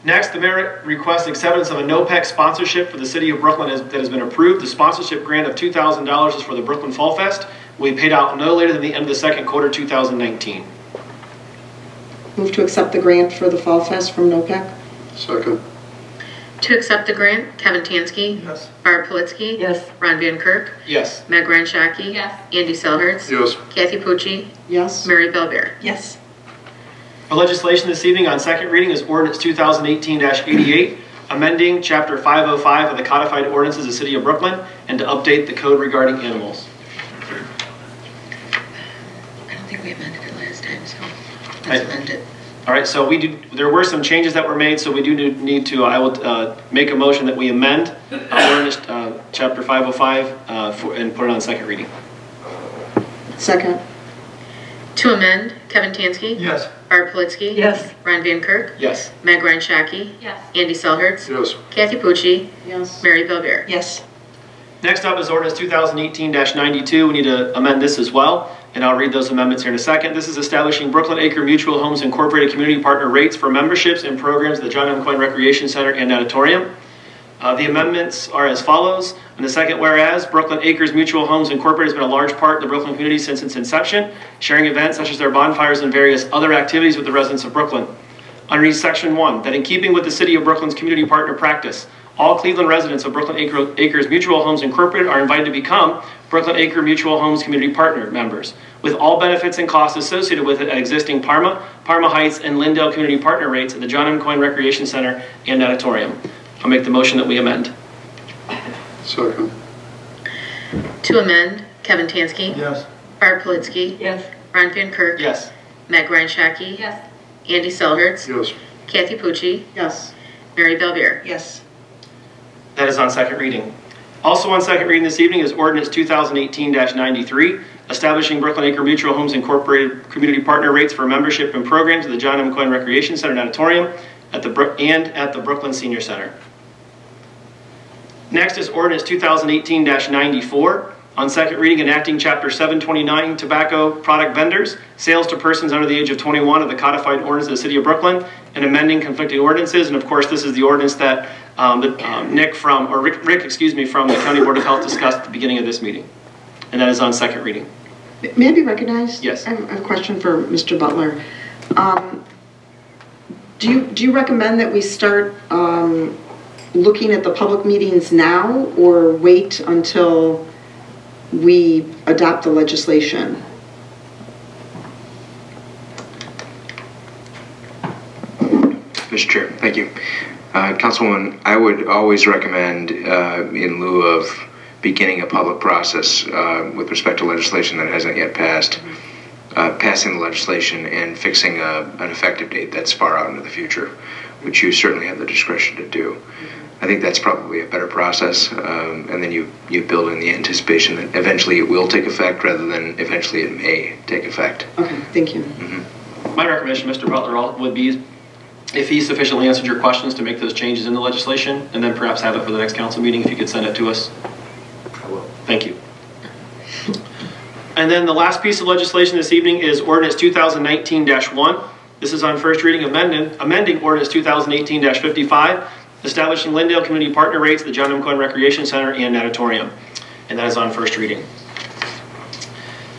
Next, the mayor requests acceptance of a NOPEC sponsorship for the city of Brooklyn that has been approved. The sponsorship grant of $2,000 is for the Brooklyn Fall Fest. Will be paid out no later than the end of the second quarter 2019. Move to accept the grant for the Fall Fest from NOPEC. Second. To accept the grant, Kevin Tansky. Yes. Barb Politzky. Yes. Ron Van Kirk. Yes. Meg Ryan Shaki. Yes. Andy Selhertz. Yes. Kathy Pucci. Yes. Mary Bellbeer. Yes. Our legislation this evening on second reading is Ordinance 2018-88, amending Chapter 505 of the Codified Ordinances of the City of Brooklyn and to update the code regarding animals. I don't think we amended it last time, so Right. let's amend it. All right, so there were some changes that were made, so we do need to, I will make a motion that we amend Ordinance Chapter 505 and put it on second reading. Second. To amend, Kevin Tansky. Yes. Barb Politzky. Yes. Ron Van Kirk. Yes. Meg Ryan Shaki. Yes. Andy Selhertz. Yes. Kathy Pucci. Yes. Mary Bellbeer. Yes. Next up is Ordinance 2018-92. We need to amend this as well, and I'll read those amendments here in a second. This is establishing Brooklyn Acre Mutual Homes Incorporated community partner rates for memberships and programs at the John M. Coyne Recreation Center and Auditorium. The amendments are as follows. In the second whereas, Brooklyn Acres Mutual Homes Incorporated has been a large part of the Brooklyn community since its inception, sharing events such as their bonfires and various other activities with the residents of Brooklyn. Underneath Section 1, that in keeping with the City of Brooklyn's community partner practice, all Cleveland residents of Brooklyn Acres Mutual Homes Incorporated are invited to become Brooklyn Acre Mutual Homes Community Partner members, with all benefits and costs associated with it at existing Parma Heights, and Lindale Community Partner rates at the John M. Coyne Recreation Center and Auditorium. I'll make the motion that we amend. Second. To amend, Kevin Tansky. Yes. Barb Politzky. Yes. Ron Van Kirk. Yes. Meg Ryan Shaki. Yes. Andy Selhertz. Yes. Kathy Pucci. Yes. Mary Belvier. Yes. That is on second reading. Also on second reading this evening is Ordinance 2018-93, establishing Brooklyn Acre Mutual Homes Incorporated community partner rates for membership and programs at the John M. Coyne Recreation Center and Auditorium at the Brooklyn Senior Center. Next is Ordinance 2018-94, on second reading enacting Chapter 729, Tobacco Product Vendors, Sales to Persons under the age of 21 of the Codified Ordinance of the City of Brooklyn, and amending conflicting ordinances. And of course, this is the ordinance that Rick from the County Board of Health discussed at the beginning of this meeting. And that is on second reading. May I be recognized? Yes. I have a question for Mr. Butler. Do you recommend that we start looking at the public meetings now, or wait until we adopt the legislation? Mr. Chair, thank you. Councilwoman, I would always recommend, in lieu of beginning a public process with respect to legislation that hasn't yet passed, passing the legislation and fixing an effective date that's far out into the future, which you certainly have the discretion to do. I think that's probably a better process, and then you build in the anticipation that eventually it will take effect rather than eventually it may take effect. Okay, thank you. My recommendation, Mr. Butler, would be, if he sufficiently answered your questions, to make those changes in the legislation, and then perhaps have it for the next council meeting, if you could send it to us. I will. Thank you. And then the last piece of legislation this evening is Ordinance 2019-1. This is on first reading, amending Ordinance 2018-55, establishing Lindale Community Partner rates at the John M. Coyne Recreation Center and Auditorium. And that is on first reading.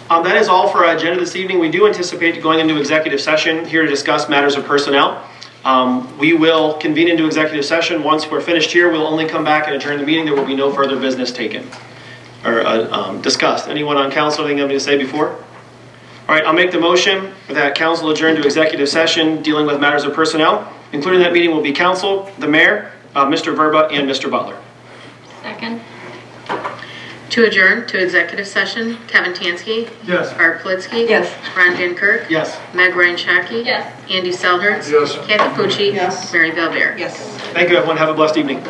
That is all for our agenda this evening. We do anticipate going into executive session here to discuss matters of personnel. We will convene into executive session. Once we're finished here, we'll only come back and adjourn the meeting. There will be no further business taken or discussed. Anyone on council anything to say before? All right, I'll make the motion that council adjourn to executive session dealing with matters of personnel. Including that meeting will be council, the mayor, Mr. Verba, and Mr. Butler. Second. To adjourn to executive session, Kevin Tansky. Yes. Barb Politzky. Yes. Ron Van Kirk. Yes. Meg Ryan Shaki. Yes. Andy Selhertz. Yes. Kathy Pucci. Yes. Mary Belvier. Yes. Thank you, everyone. Have a blessed evening.